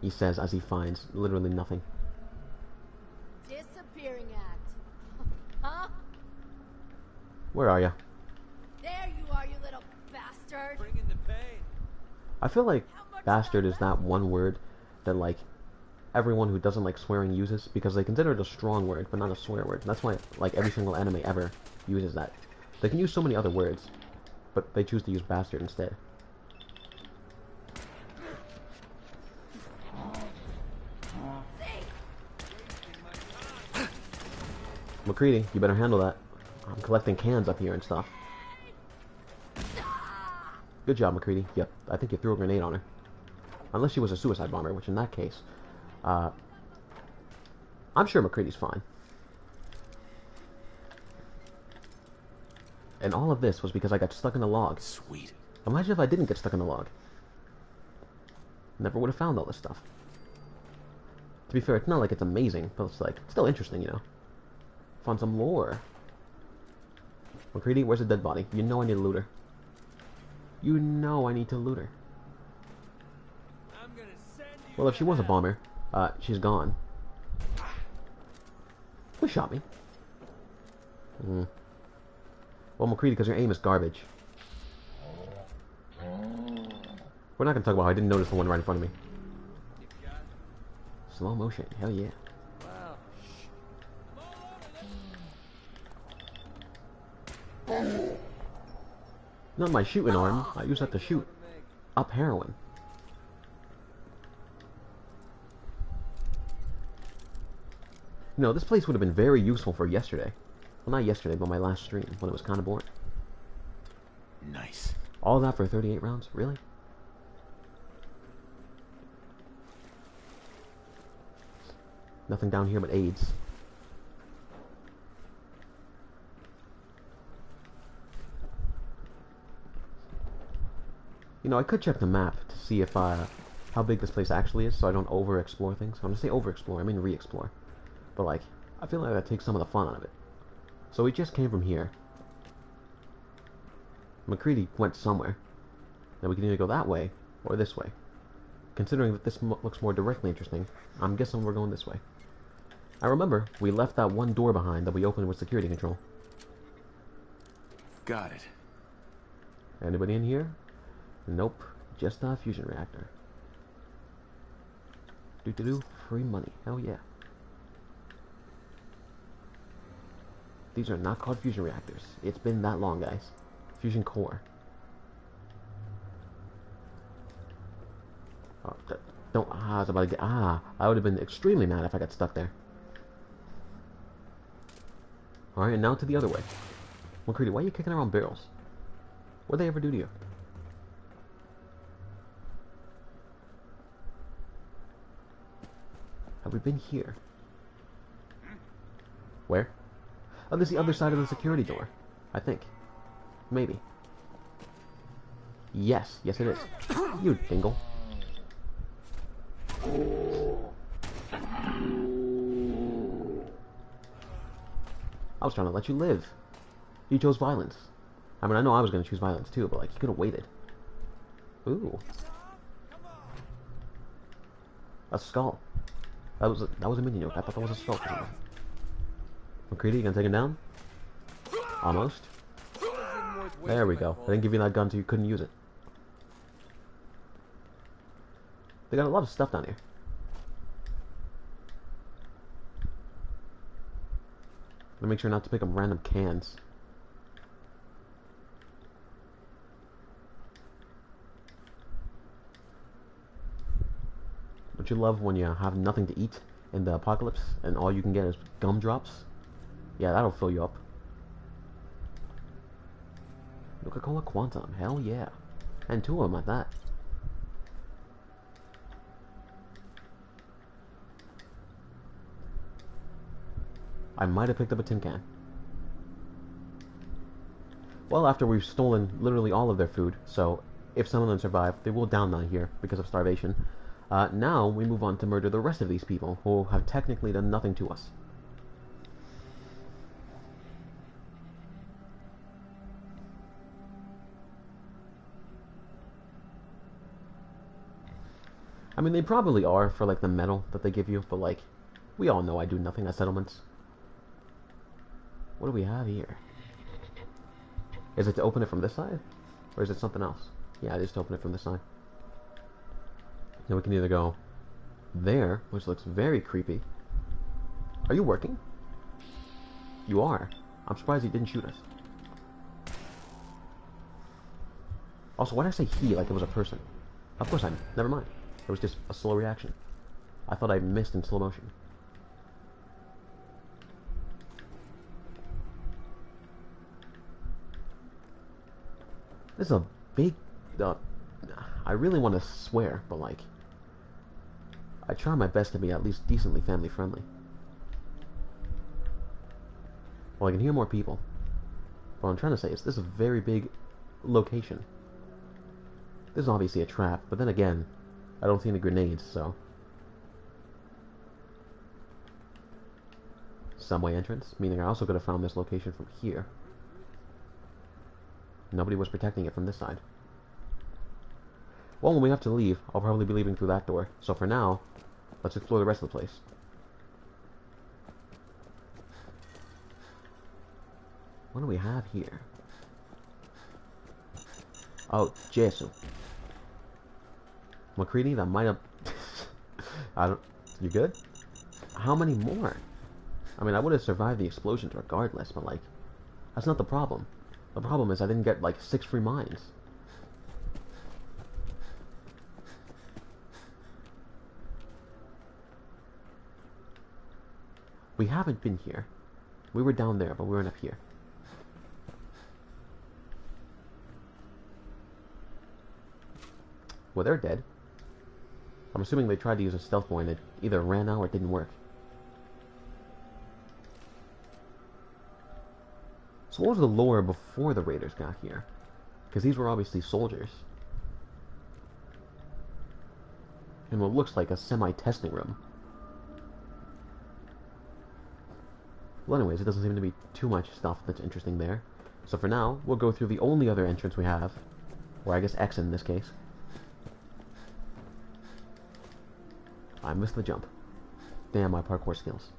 He says as he finds literally nothing. Disappearing act. Huh? Where are you? There you are, you little bastard. Bringing the pain. I feel like bastard is that one word that like everyone who doesn't like swearing uses because they consider it a strong word but not a swear word. That's why like every single anime ever uses that. They can use so many other words, but they choose to use bastard instead. McCready, you better handle that. I'm collecting cans up here and stuff. Good job, McCready. Yep, I think you threw a grenade on her. Unless she was a suicide bomber, which in that case, I'm sure McCready's fine. And all of this was because I got stuck in a log. Sweet. Imagine if I didn't get stuck in the log. Never would have found all this stuff. To be fair, it's not like it's amazing, but it's like, still interesting, you know. Found some lore. McCready, where's the dead body? You know I need to loot her. You know I need to loot her. Well, if she was a bomber, she's gone. Who shot me? Well, McCready, because your aim is garbage. We're not gonna talk about how I didn't notice the one right in front of me. Slow motion, hell yeah. Wow. Not my shooting arm. I use that to shoot up heroin. You know, this place would have been very useful for yesterday. Well, not yesterday, but my last stream, when it was kind of boring. Nice. All that for 38 rounds? Really? Nothing down here but AIDS. You know, I could check the map to see if, how big this place actually is, so I don't over-explore things. When I say over-explore, I mean re-explore. But, like, I feel like that takes some of the fun out of it. So we just came from here. McCready went somewhere. Now we can either go that way, or this way. Considering that this looks more directly interesting, I'm guessing we're going this way. I remember, we left that one door behind that we opened with security control. Got it. Anybody in here? Nope, just a fusion reactor. Do-do-do, free money, hell yeah. These are not called fusion reactors. It's been that long, guys. Fusion core. Oh, don't, I was about to get, I would have been extremely mad if I got stuck there. Alright, and now to the other way. McCready, why are you kicking around barrels? What'd they ever do to you? Have we been here? Where? Oh, this is the other side of the security door. I think. Maybe. Yes. Yes, it is. You dingle. I was trying to let you live. You chose violence. I mean, I know I was going to choose violence too, but, like, you could have waited. Ooh. A skull. That was a minion joke. I thought that was a skull. McCready, you gonna take him down? Almost. There we go. I didn't give you that gun so you couldn't use it. They got a lot of stuff down here. Gotta make sure not to pick up random cans. Don't you love when you have nothing to eat in the apocalypse and all you can get is gumdrops? Yeah, that'll fill you up. Nuka-Cola Quantum, hell yeah. And 2 of them at that. I might have picked up a tin can. Well, after we've stolen literally all of their food, so if some of them survive, they will down down here because of starvation. Now we move on to murder the rest of these people who have technically done nothing to us. I mean, they probably are for, like, the medal that they give you, but, like, we all know I do nothing at settlements. What do we have here? Is it to open it from this side? Or is it something else? Yeah, it is to open it from this side. Then we can either go there, which looks very creepy. Are you working? You are. I'm surprised he didn't shoot us. Also, why did I say he like it was a person? Of course I... Never mind. It was just a slow reaction. I thought I missed in slow motion. This is a big... I really want to swear, but, like... I try my best to be at least decently family friendly. Well, I can hear more people. What I'm trying to say is this is a very big location. This is obviously a trap, but then again, I don't see any grenades, so... Subway entrance, meaning I also could have found this location from here. Nobody was protecting it from this side. Well, when we have to leave, I'll probably be leaving through that door. So for now, let's explore the rest of the place. What do we have here? Oh, Jesu. McCready, that might have... I don't... You good? How many more? I mean, I would have survived the explosions regardless, but, like, that's not the problem. The problem is I didn't get, like, 6 free mines. We haven't been here. We were down there, but we weren't up here. Well, they're dead. I'm assuming they tried to use a stealth point and it either ran out or it didn't work. So what was the lore before the raiders got here? Because these were obviously soldiers. In what looks like a semi-testing room. Well, anyways, it doesn't seem to be too much stuff that's interesting there. So for now, we'll go through the only other entrance we have. Or I guess X in this case. I missed the jump. Damn my parkour skills.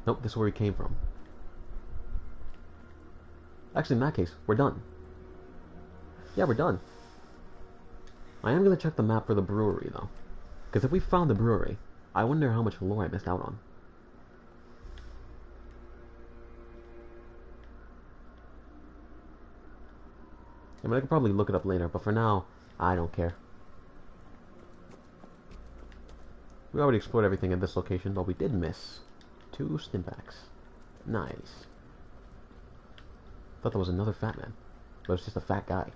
Nope, this is where we came from. Actually, in that case, we're done. Yeah, we're done. I am going to check the map for the brewery, though. Because if we found the brewery, I wonder how much lore I missed out on. I mean, I could probably look it up later, but for now, I don't care. We already explored everything at this location, but we did miss 2 stimpaks. Nice. Thought that was another fat man, but it's just a fat guy.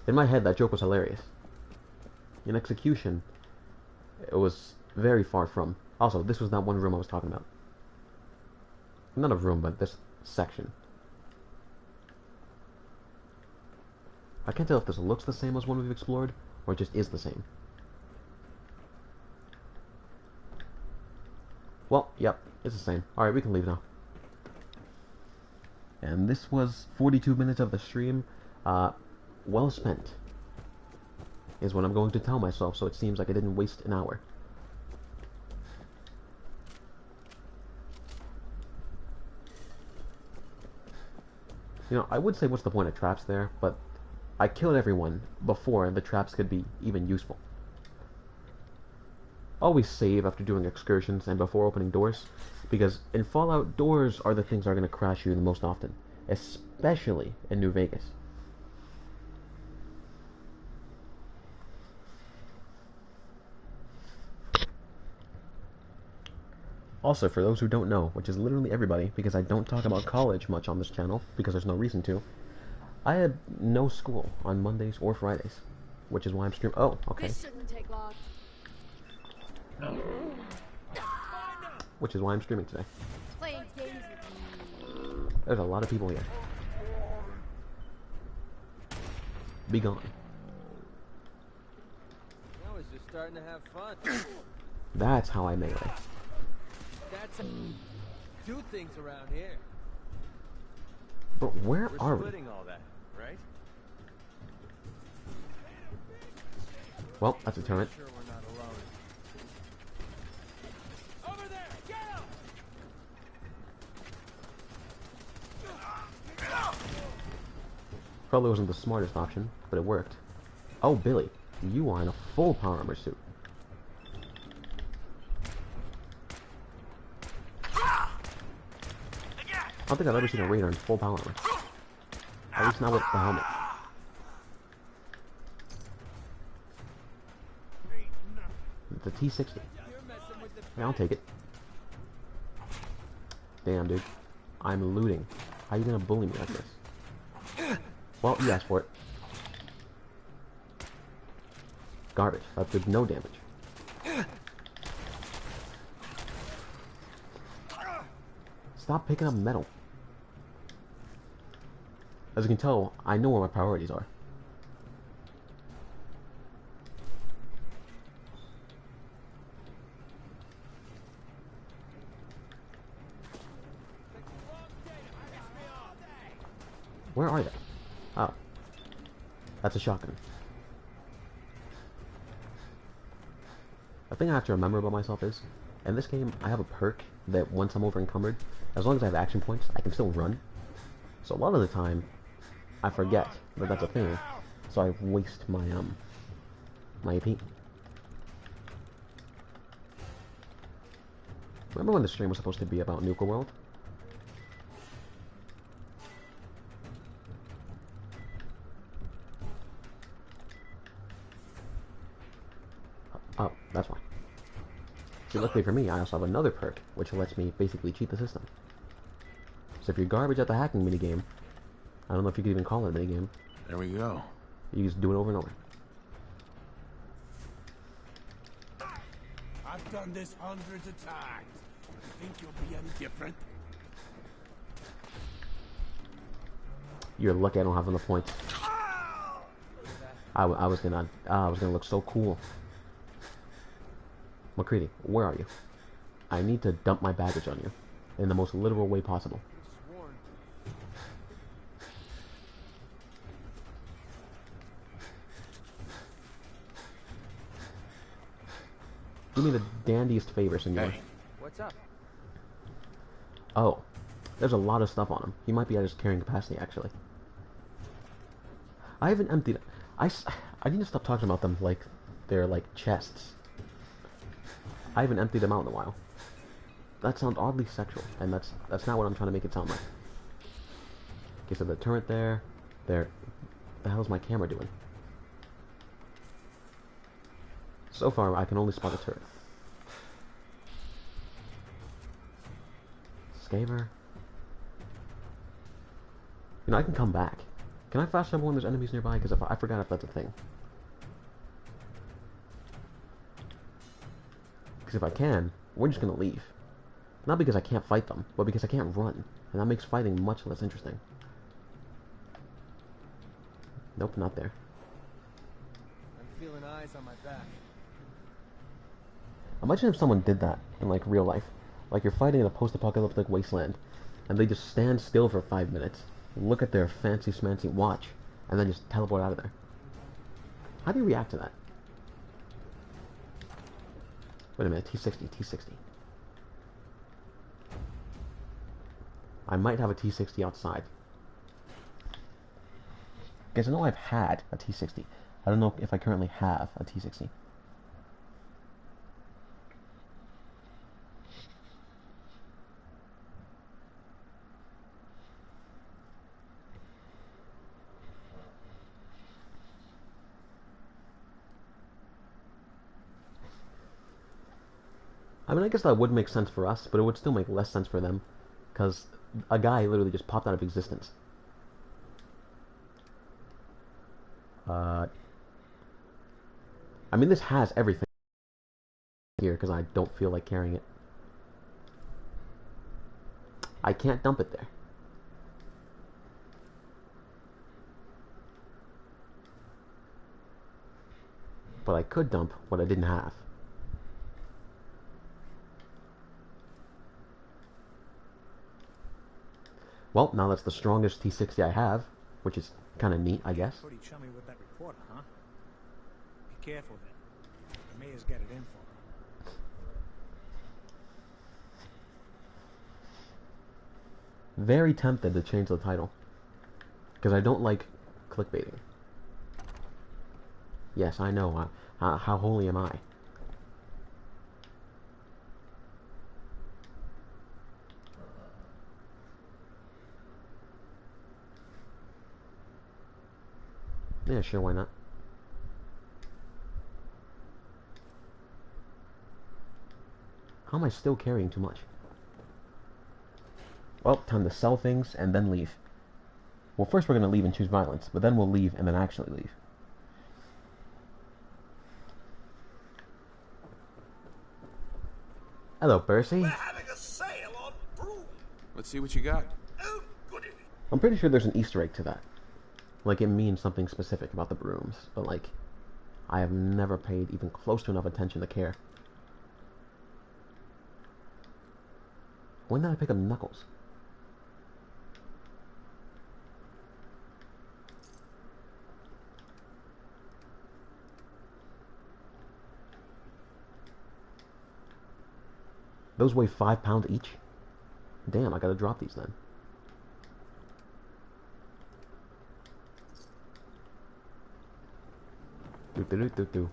In my head, that joke was hilarious. In execution, it was very far from. Also, this was that one room I was talking about. Not a room, but this section. I can't tell if this looks the same as one we've explored, or it just is the same. Well, yep, it's the same. Alright, we can leave now. And this was 42 minutes of the stream. Well spent, is what I'm going to tell myself, so it seems like I didn't waste an hour. You know, I would say what's the point of traps there, but I killed everyone before the traps could be even useful. Always save after doing excursions and before opening doors, because in Fallout, doors are the things that are going to crash you the most often, especially in New Vegas. Also, for those who don't know, which is literally everybody, because I don't talk about college much on this channel, because there's no reason to, I had no school on Mondays or Fridays, which is why I'm streaming. Oh, okay. This shouldn't take long. Which is why I'm streaming today. Playing games with you. There's a lot of people here. Be gone. Now it's just starting to have fun. That's how I melee. That's how do things around here. But where We're are we? splitting all that, right? Well, that's a turret. Sure we're not alone. Over there, get him! Probably wasn't the smartest option, but it worked. Oh, Billy, you are in a full power armor suit. I don't think I've ever seen a raider in full power armor. At least not with the helmet. It's a TssXD. Yeah, I'll take it. Damn, dude. I'm looting. How you gonna bully me like this? Well, you asked for it. Garbage. That did no damage. Stop picking up metal. As you can tell, I know where my priorities are. Where are they? Oh. That's a shotgun. The thing I have to remember about myself is, in this game, I have a perk that once I'm over encumbered, as long as I have action points, I can still run. So a lot of the time, I forget that that's a thing, so I waste my AP. Remember when the stream was supposed to be about Nuka World? Oh, that's why. See, luckily for me, I also have another perk, which lets me basically cheat the system. So if you're garbage at the hacking minigame, I don't know if you could even call it a minigame, There we go. you just do it over and over. I've done this hundreds of times. Think you'll be any different? You're lucky I don't have enough points. I was gonna look so cool. McCready, where are you? I need to dump my baggage on you, in the most literal way possible. Do me the dandiest favor, senor. Hey. What's up? Oh, there's a lot of stuff on him. He might be at his carrying capacity, actually. I haven't emptied... I need to stop talking about them like they're like chests. I haven't emptied them out in a while. That sounds oddly sexual, and that's not what I'm trying to make it sound like. Okay, so the turret there... The hell's my camera doing? So far, I can only spot a turret. Scaver. You know, I can come back. Can I fast travel when there's enemies nearby? Because I forgot if that's a thing. Because if I can, we're just gonna leave. Not because I can't fight them, but because I can't run. And that makes fighting much less interesting. Nope, not there. I'm feeling eyes on my back. Imagine if someone did that in, like, real life. Like, you're fighting in a post-apocalyptic wasteland, and they just stand still for 5 minutes, look at their fancy-smancy watch, and then just teleport out of there. How do you react to that? Wait a minute, TssXD. I might have a TssXD outside. Guys, I know I've had a TssXD. I don't know if I currently have a TssXD. I mean, I guess that would make sense for us, but it would still make less sense for them, because a guy literally just popped out of existence. I mean, this has everything here, because I don't feel like carrying it. I can't dump it there. But I could dump what I didn't have. Well, now that's the strongest TssXD I have, which is kind of neat, I guess. Pretty chummy with that reporter, huh? Be careful then. The mayor's got it in for her. Very tempted to change the title, because I don't like clickbaiting. Yes, I know. How holy am I? Yeah, sure, why not? How am I still carrying too much? Well, time to sell things and then leave. Well, first we're going to leave and choose violence, but then we'll leave and then actually leave. Hello, Percy. We're having a sale on broom. Let's see what you got. Oh, goody. I'm pretty sure there's an Easter egg to that. Like, it means something specific about the brooms, but, like, I have never paid even close to enough attention to care. When did I pick up Knuckles? Those weigh 5 pounds each. Damn, I gotta drop these then. Do.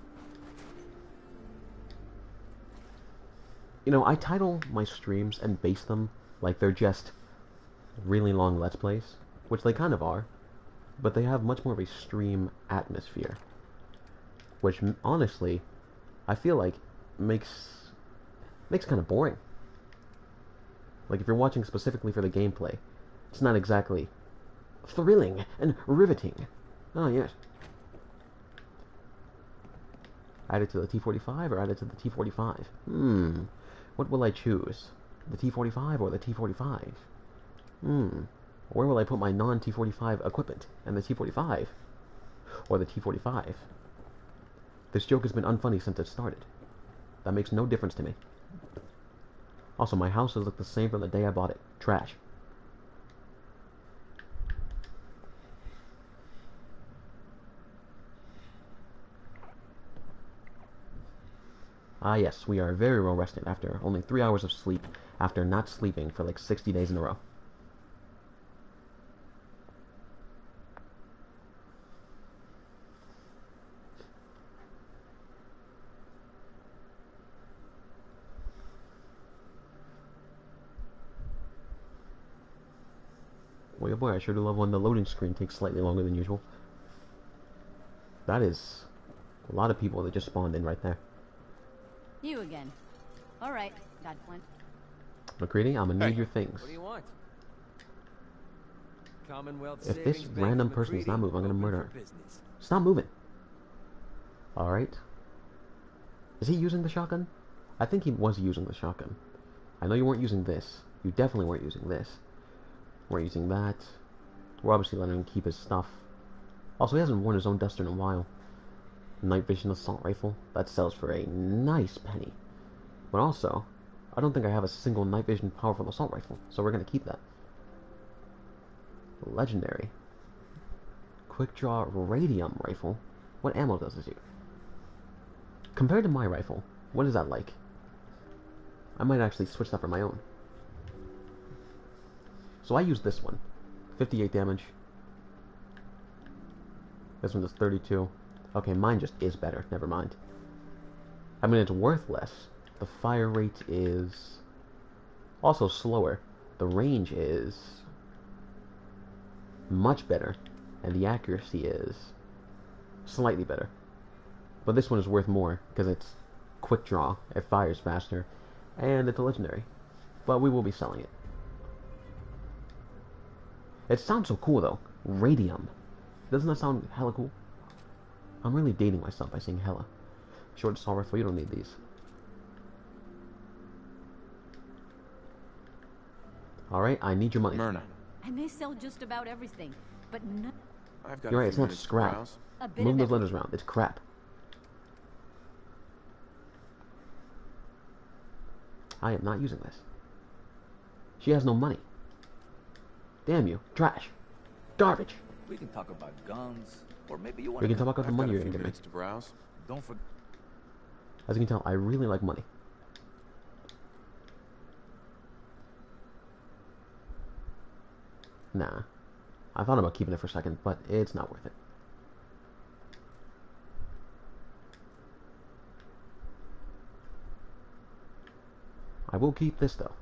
You know, I title my streams and base them like they're just really long Let's Plays, which they kind of are, but they have much more of a stream atmosphere, which honestly, I feel like makes kind of boring. Like if you're watching specifically for the gameplay, it's not exactly thrilling and riveting. Oh yes. Add it to the T45 or add it to the T45? What will I choose? The T45 or the T45? Where will I put my non-T45 equipment? And the T45? Or the T45? This joke has been unfunny since it started. That makes no difference to me. Also, my house has looked the same from the day I bought it. Trash. Ah yes, we are very well rested after only 3 hours of sleep after not sleeping for like 60 days in a row. Boy, oh boy, I sure do love when the loading screen takes slightly longer than usual. That is a lot of people that just spawned in right there. You again. Alright, got one. McCready, I'm gonna need your things. What do you want? Commonwealth If this Savings Bank random of person does not move, I'm gonna open murder for her. business. Stop moving. Alright. Is he using the shotgun? I think he was using the shotgun. I know you weren't using this. You definitely weren't using this. We're using that. We're obviously letting him keep his stuff. Also, he hasn't worn his own duster in a while. Night vision assault rifle. That sells for a nice penny. But also, I don't think I have a single night vision powerful assault rifle, so we're gonna keep that. Legendary. Quick draw radium rifle. What ammo does this do? Compared to my rifle, what is that like? I might actually switch that for my own. So I use this one. 58 damage. This one does 32. Okay, mine just is better. Never mind. I mean, it's worth less. The fire rate is also slower. The range is much better. And the accuracy is slightly better. But this one is worth more because it's quick draw. It fires faster. And it's a legendary. But we will be selling it. It sounds so cool though. Radium. Doesn't that sound hella cool? I'm really dating myself by saying hella. Short assault rifle, you don't need these. Alright, I need your money. Myrna, I may sell just about everything, but not I've got You're a right, it's few not minutes to scrap. browse. a bit Move of those everything. letters around. It's crap. I am not using this. She has no money. Damn you. Trash. Garbage. We can talk about guns, or maybe you want We to can talk about the I've got money a you're few gonna give me. minutes to browse. Don't forget. As you can tell, I really like money. Nah. I thought about keeping it for a second, but it's not worth it. I will keep this though.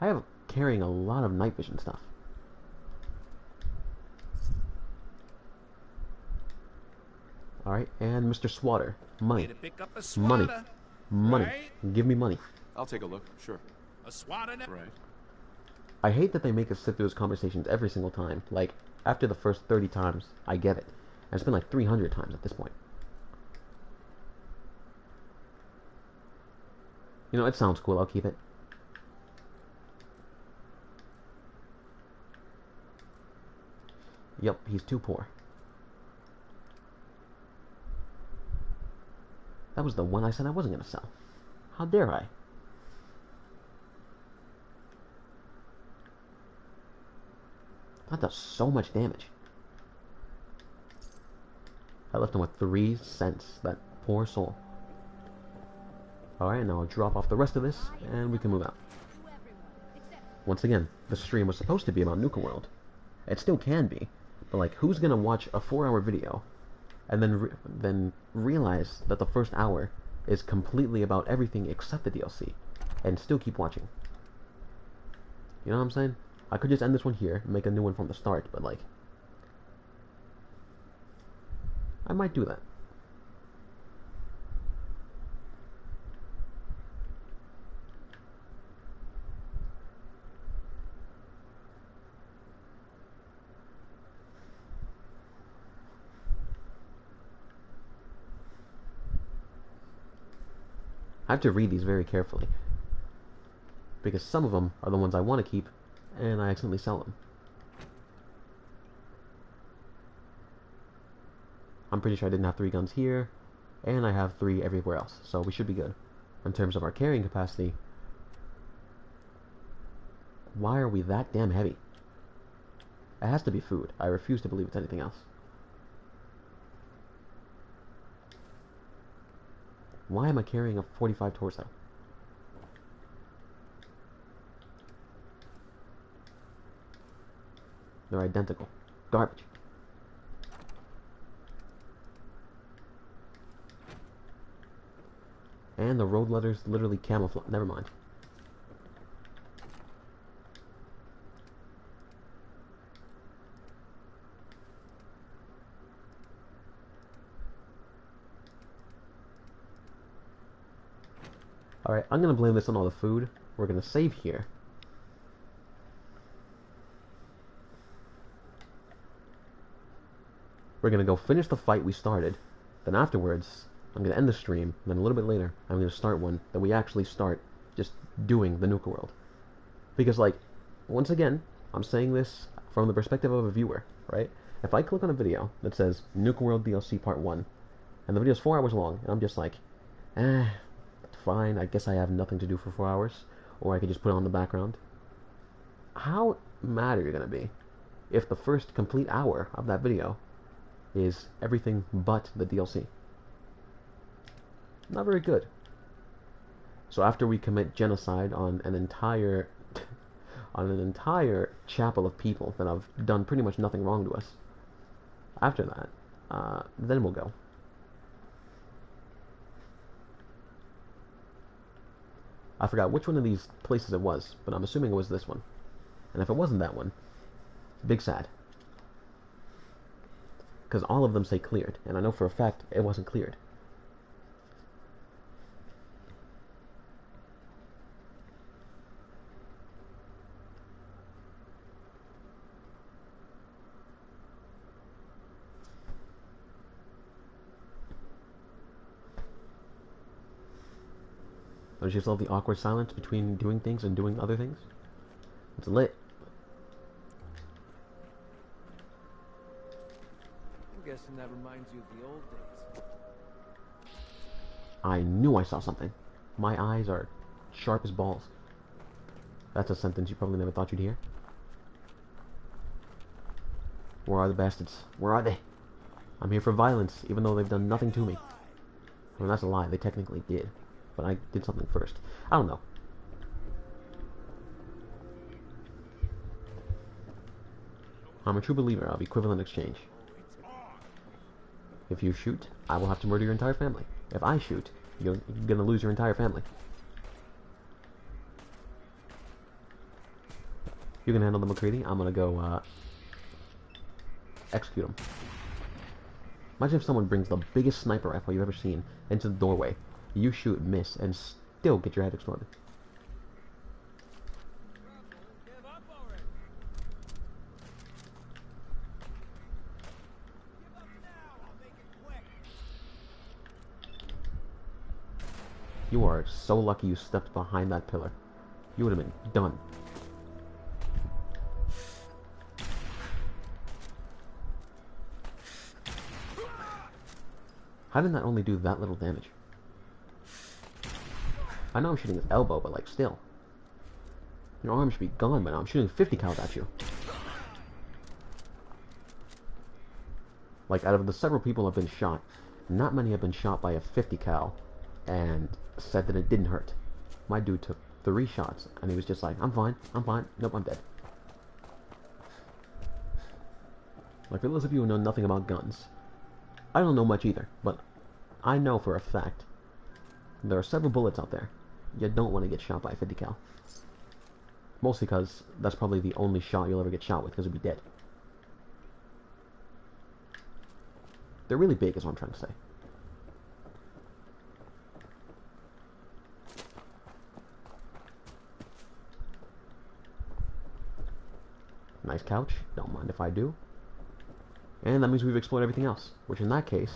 I have carrying a lot of night vision stuff. Alright, and Mr. Swatter. Money. To pick up a Money. swatter. Money. Right? Give me money. I'll take a look, sure. A swatter. Right. I hate that they make us sit through those conversations every single time. Like, after the first 30 times, I get it. And it's been like 300 times at this point. You know, it sounds cool. I'll keep it. Yep, he's too poor. That was the one I said I wasn't going to sell. How dare I? That does so much damage. I left him with 3 cents. That poor soul. Alright, now I'll drop off the rest of this, and we can move out. Once again, the stream was supposed to be about Nuka World. It still can be, but like, who's gonna watch a 4-hour video, and then realize that the first hour is completely about everything except the DLC, and still keep watching? You know what I'm saying? I could just end this one here, and make a new one from the start, but like, I might do that. I have to read these very carefully, because some of them are the ones I want to keep, and I accidentally sell them. I'm pretty sure I didn't have 3 guns here, and I have 3 everywhere else, so we should be good. In terms of our carrying capacity, why are we that damn heavy? It has to be food. I refuse to believe it's anything else. Why am I carrying a 45 torso? They're identical. Garbage. And the road letters literally camouflage. Never mind. Alright, I'm gonna blame this on all the food. We're gonna save here. We're gonna go finish the fight we started. Then afterwards, I'm gonna end the stream. And then a little bit later, I'm gonna start one that we actually start just doing the Nuka World. Because, like, once again, I'm saying this from the perspective of a viewer, right? If I click on a video that says Nuka World DLC Part 1, and the video is 4 hours long, and I'm just like, fine, I guess I have nothing to do for 4 hours, or I could just put it on the background. How mad are you gonna be if the first complete hour of that video is everything but the DLC? Not very good. So after we commit genocide on an entire chapel of people that have done pretty much nothing wrong to us, after that, then we'll go. I forgot which one of these places it was, but I'm assuming it was this one. And if it wasn't that one, big sad. Because all of them say cleared, and I know for a fact it wasn't cleared. Don't you just love the awkward silence between doing things and doing other things? It's lit. I'm guessing that reminds you of the old days. I knew I saw something. My eyes are sharp as balls. That's a sentence you probably never thought you'd hear. Where are the bastards? Where are they? I'm here for violence, even though they've done nothing to me. I mean, that's a lie. They technically did. But I did something first. I don't know. I'm a true believer of equivalent exchange. If you shoot, I will have to murder your entire family. If I shoot, you're gonna lose your entire family. You can handle the McCready. I'm gonna go execute him. Imagine if someone brings the biggest sniper rifle you've ever seen into the doorway. You shoot, miss, and still get your head exploded. You are so lucky you stepped behind that pillar. You would have been done. How did that only do that little damage? I know I'm shooting his elbow, but like still. Your arm should be gone by now. I'm shooting 50 cal at you. Like, out of the several people who have been shot, not many have been shot by a 50 cal and said that it didn't hurt. My dude took 3 shots, and he was just like, I'm fine, nope, I'm dead. Like, for those of you who know nothing about guns, I don't know much either, but I know for a fact there are several bullets out there you don't want to get shot by a 50 cal. Mostly because that's probably the only shot you'll ever get shot with, because you'll be dead. They're really big, is what I'm trying to say. Nice couch, don't mind if I do. And that means we've explored everything else, which in that case,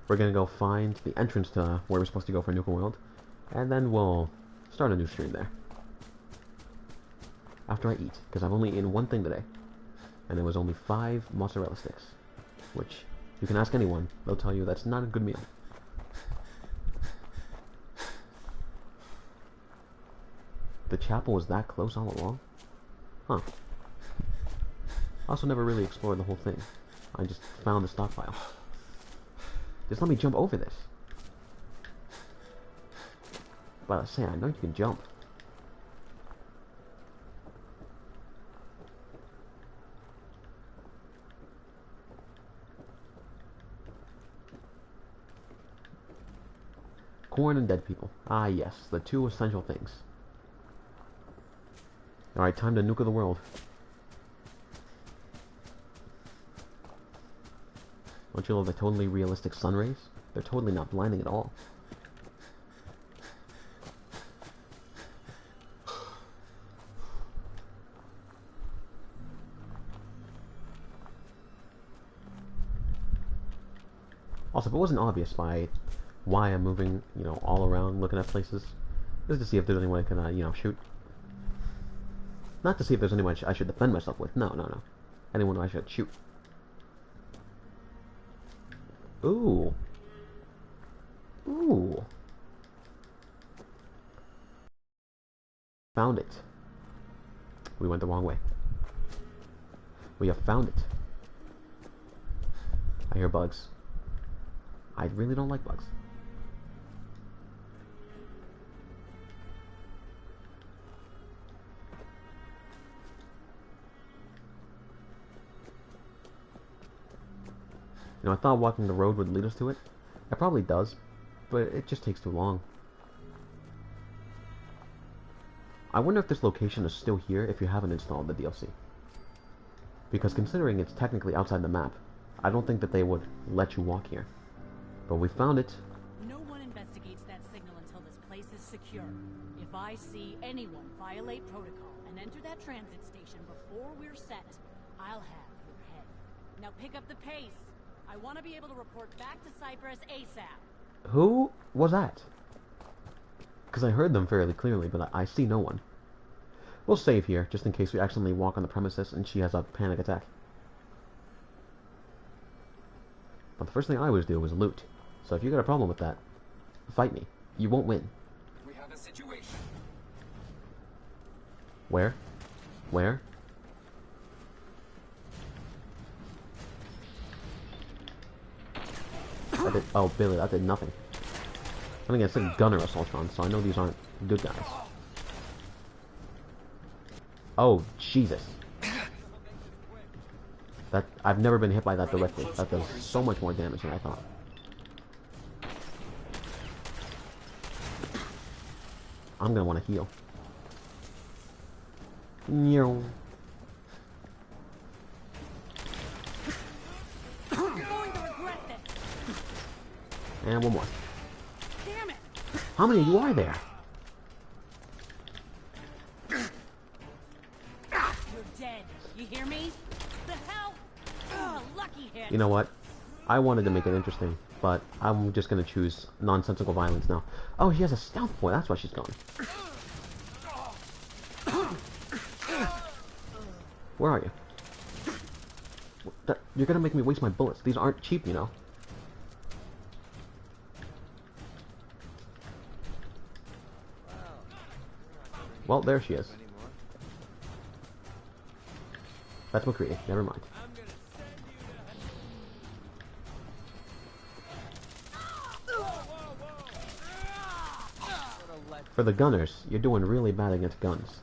we're gonna go find the entrance to where we're supposed to go for Nuka World, and then we'll start a new stream there. After I eat, because I've only eaten one thing today, and it was only 5 mozzarella sticks, which you can ask anyone, they'll tell you that's not a good meal. The chapel was that close all along? Huh. I also never really explored the whole thing. I just found the stockpile. Just let me jump over this. But I say, I know you can jump. Corn and dead people. Ah yes, the 2 essential things. Alright, time to nuke the world. Don't you love the totally realistic sun rays? They're totally not blinding at all. Also, if it wasn't obvious by why I'm moving, you know, all around looking at places, just to see if there's anyone I can, you know, shoot. Not to see if there's anyone I should defend myself with. No, no, no. Anyone I should shoot. Ooh. Ooh. Found it. We went the wrong way. We have found it. I hear bugs. I really don't like bugs. You know, I thought walking the road would lead us to it. It probably does, but it just takes too long. I wonder if this location is still here if you haven't installed the DLC. Because considering it's technically outside the map, I don't think that they would let you walk here. But we found it. No one investigates that signal until this place is secure. If I see anyone violate protocol and enter that transit station before we're set, I'll have your head. Now pick up the pace. I want to be able to report back to Cyprus ASAP. Who was that? Because I heard them fairly clearly, but I see no one. We'll save here, just in case we accidentally walk on the premises and she has a panic attack. But the first thing I always do is loot. So if you got a problem with that, fight me. You won't win. We have a situation. Where? Where? I did, oh, Billy, that did nothing. I think I said gunner assaultron, so I know these aren't good guys. Oh, Jesus. That, I've never been hit by that directly. That does so much more damage than I thought. I'm gonna want to heal. No. And one more. Damn it! How many of you are there? You're dead. You hear me? The hell? Oh, lucky hit. You know what? I wanted to make it interesting, but I'm just gonna choose nonsensical violence now. Oh, she has a stealth boy. That's why she's going. Where are you? You're gonna make me waste my bullets. These aren't cheap, you know. Well, there she is. That's McCready. Never mind. For the gunners, you're doing really bad against guns.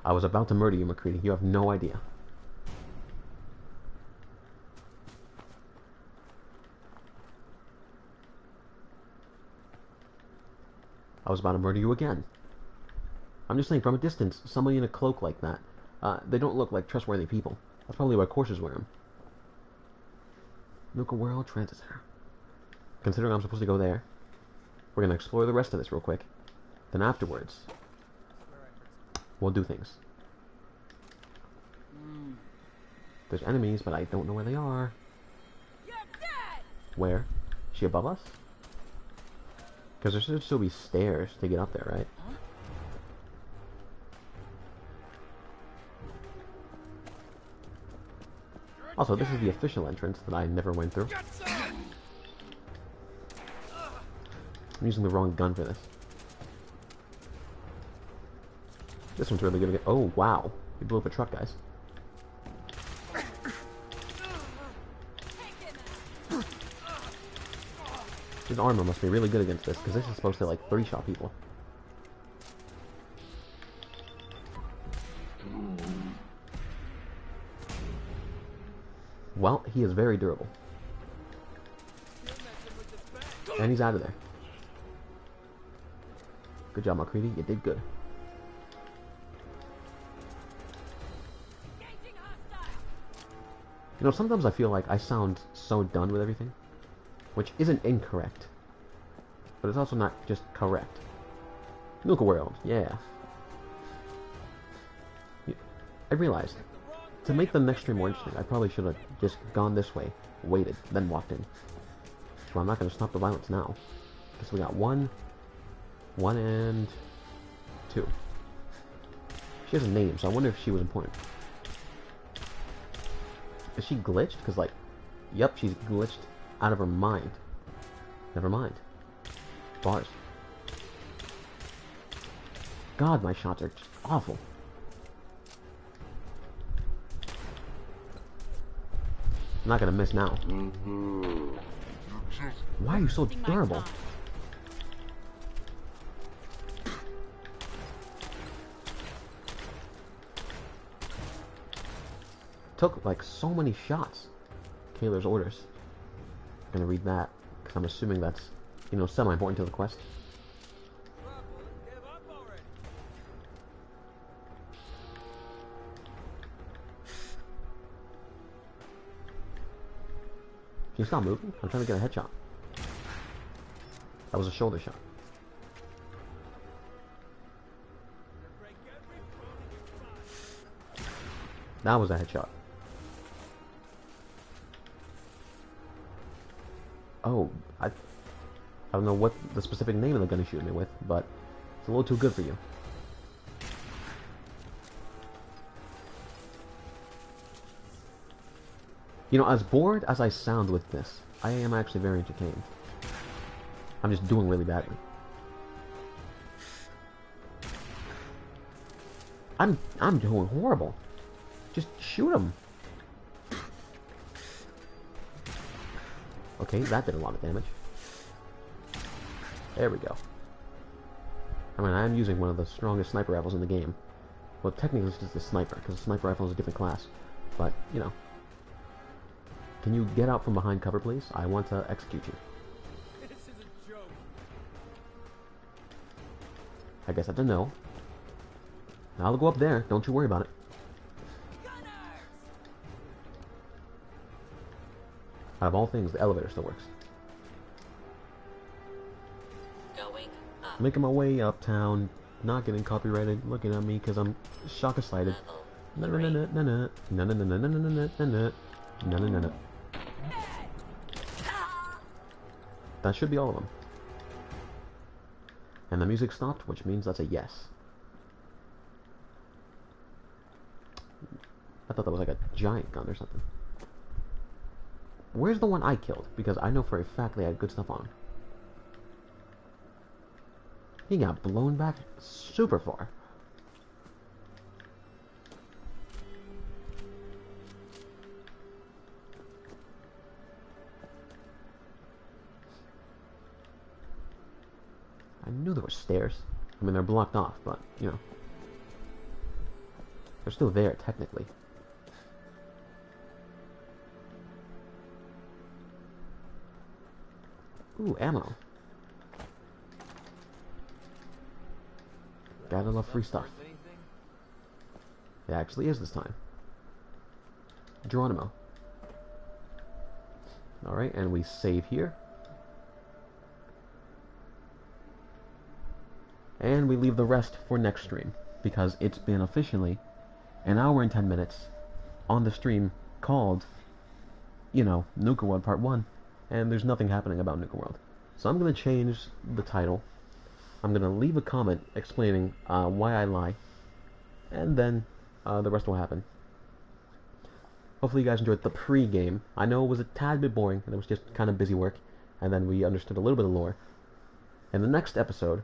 I was about to murder you, McCready. You have no idea. I was about to murder you again. I'm just saying, from a distance, somebody in a cloak like that, they don't look like trustworthy people. That's probably why Corsairs wear them. Nuka World Transit Center. Considering I'm supposed to go there, we're going to explore the rest of this real quick. Then afterwards, we'll do things. There's enemies, but I don't know where they are. Where? Is she above us? Because there should still be stairs to get up there, right? Also, this is the official entrance that I never went through. I'm using the wrong gun for this. This one's really good. Oh, wow. You blew up a truck, guys. His armor must be really good against this, because this is supposed to, like, 3-shot people. Well, he is very durable. And he's out of there. Good job, McCready. You did good. You know, sometimes I feel like I sound so done with everything. Which isn't incorrect. But it's also not just correct. Nuka World, yeah. I realized, to make the next stream more interesting, I probably should have just gone this way, waited, then walked in. So I'm not going to stop the violence now. Because we got 1, and 2. She has a name, so I wonder if she was important. Is she glitched? Because, like, yep, she's glitched out of her mind. Never mind. Bars. God, my shots are just awful. I'm not gonna miss now. Why are you so durable? Took like so many shots. Kaler's orders. I'm gonna read that because I'm assuming that's, you know, semi-important to the quest. Can you stop moving? I'm trying to get a headshot. That was a shoulder shot. That was a headshot. Oh, I don't know what the specific name of the gun he's shooting me with, but it's a little too good for you. You know, as bored as I sound with this, I am actually very entertained. I'm just doing really badly. I'm doing horrible. Just shoot him. Okay, that did a lot of damage. There we go. I mean, I am using one of the strongest sniper rifles in the game. Well, technically it's just a sniper, because a sniper rifle is a different class. But, you know. Can you get out from behind cover, please? I want to execute you. This is a joke. I guess that's a no. I'll go up there. Don't you worry about it. Out of all things, the elevator still works. Going up. Making my way uptown, not getting copyrighted, looking at me because I'm shock excited. No no no no no no no no no no no no no no no no no. That should be all of them. And the music stopped, which means that's a yes. I thought that was like a giant gun or something. Where's the one I killed? Because I know for a fact they had good stuff on him. He got blown back super far. there were stairs. I mean, they're blocked off, but, you know. They're still there, technically. Ooh, ammo. Gotta love free stuff. It actually is this time. Geronimo. Alright, and we save here. And we leave the rest for next stream, because it's been officially an hour and 10 minutes on the stream called, you know, Nuka World Part 1, and there's nothing happening about Nuka World. So I'm going to change the title. I'm going to leave a comment explaining why I lie, and then the rest will happen. Hopefully you guys enjoyed the pre-game. I know it was a tad bit boring, and it was just kind of busy work, and then we understood a little bit of lore. In the next episode,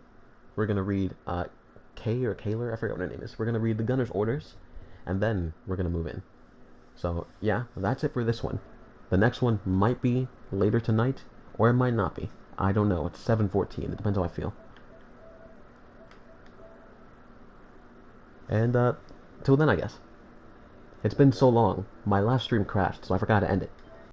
we're going to read Kay or Kaylor, I forget what her name is. We're going to read the Gunner's orders, and then we're going to move in. So, yeah, that's it for this one. The next one might be later tonight, or it might not be. I don't know. It's 7:14. It depends how I feel. And, till then, I guess. It's been so long. My last stream crashed, so I forgot to end it.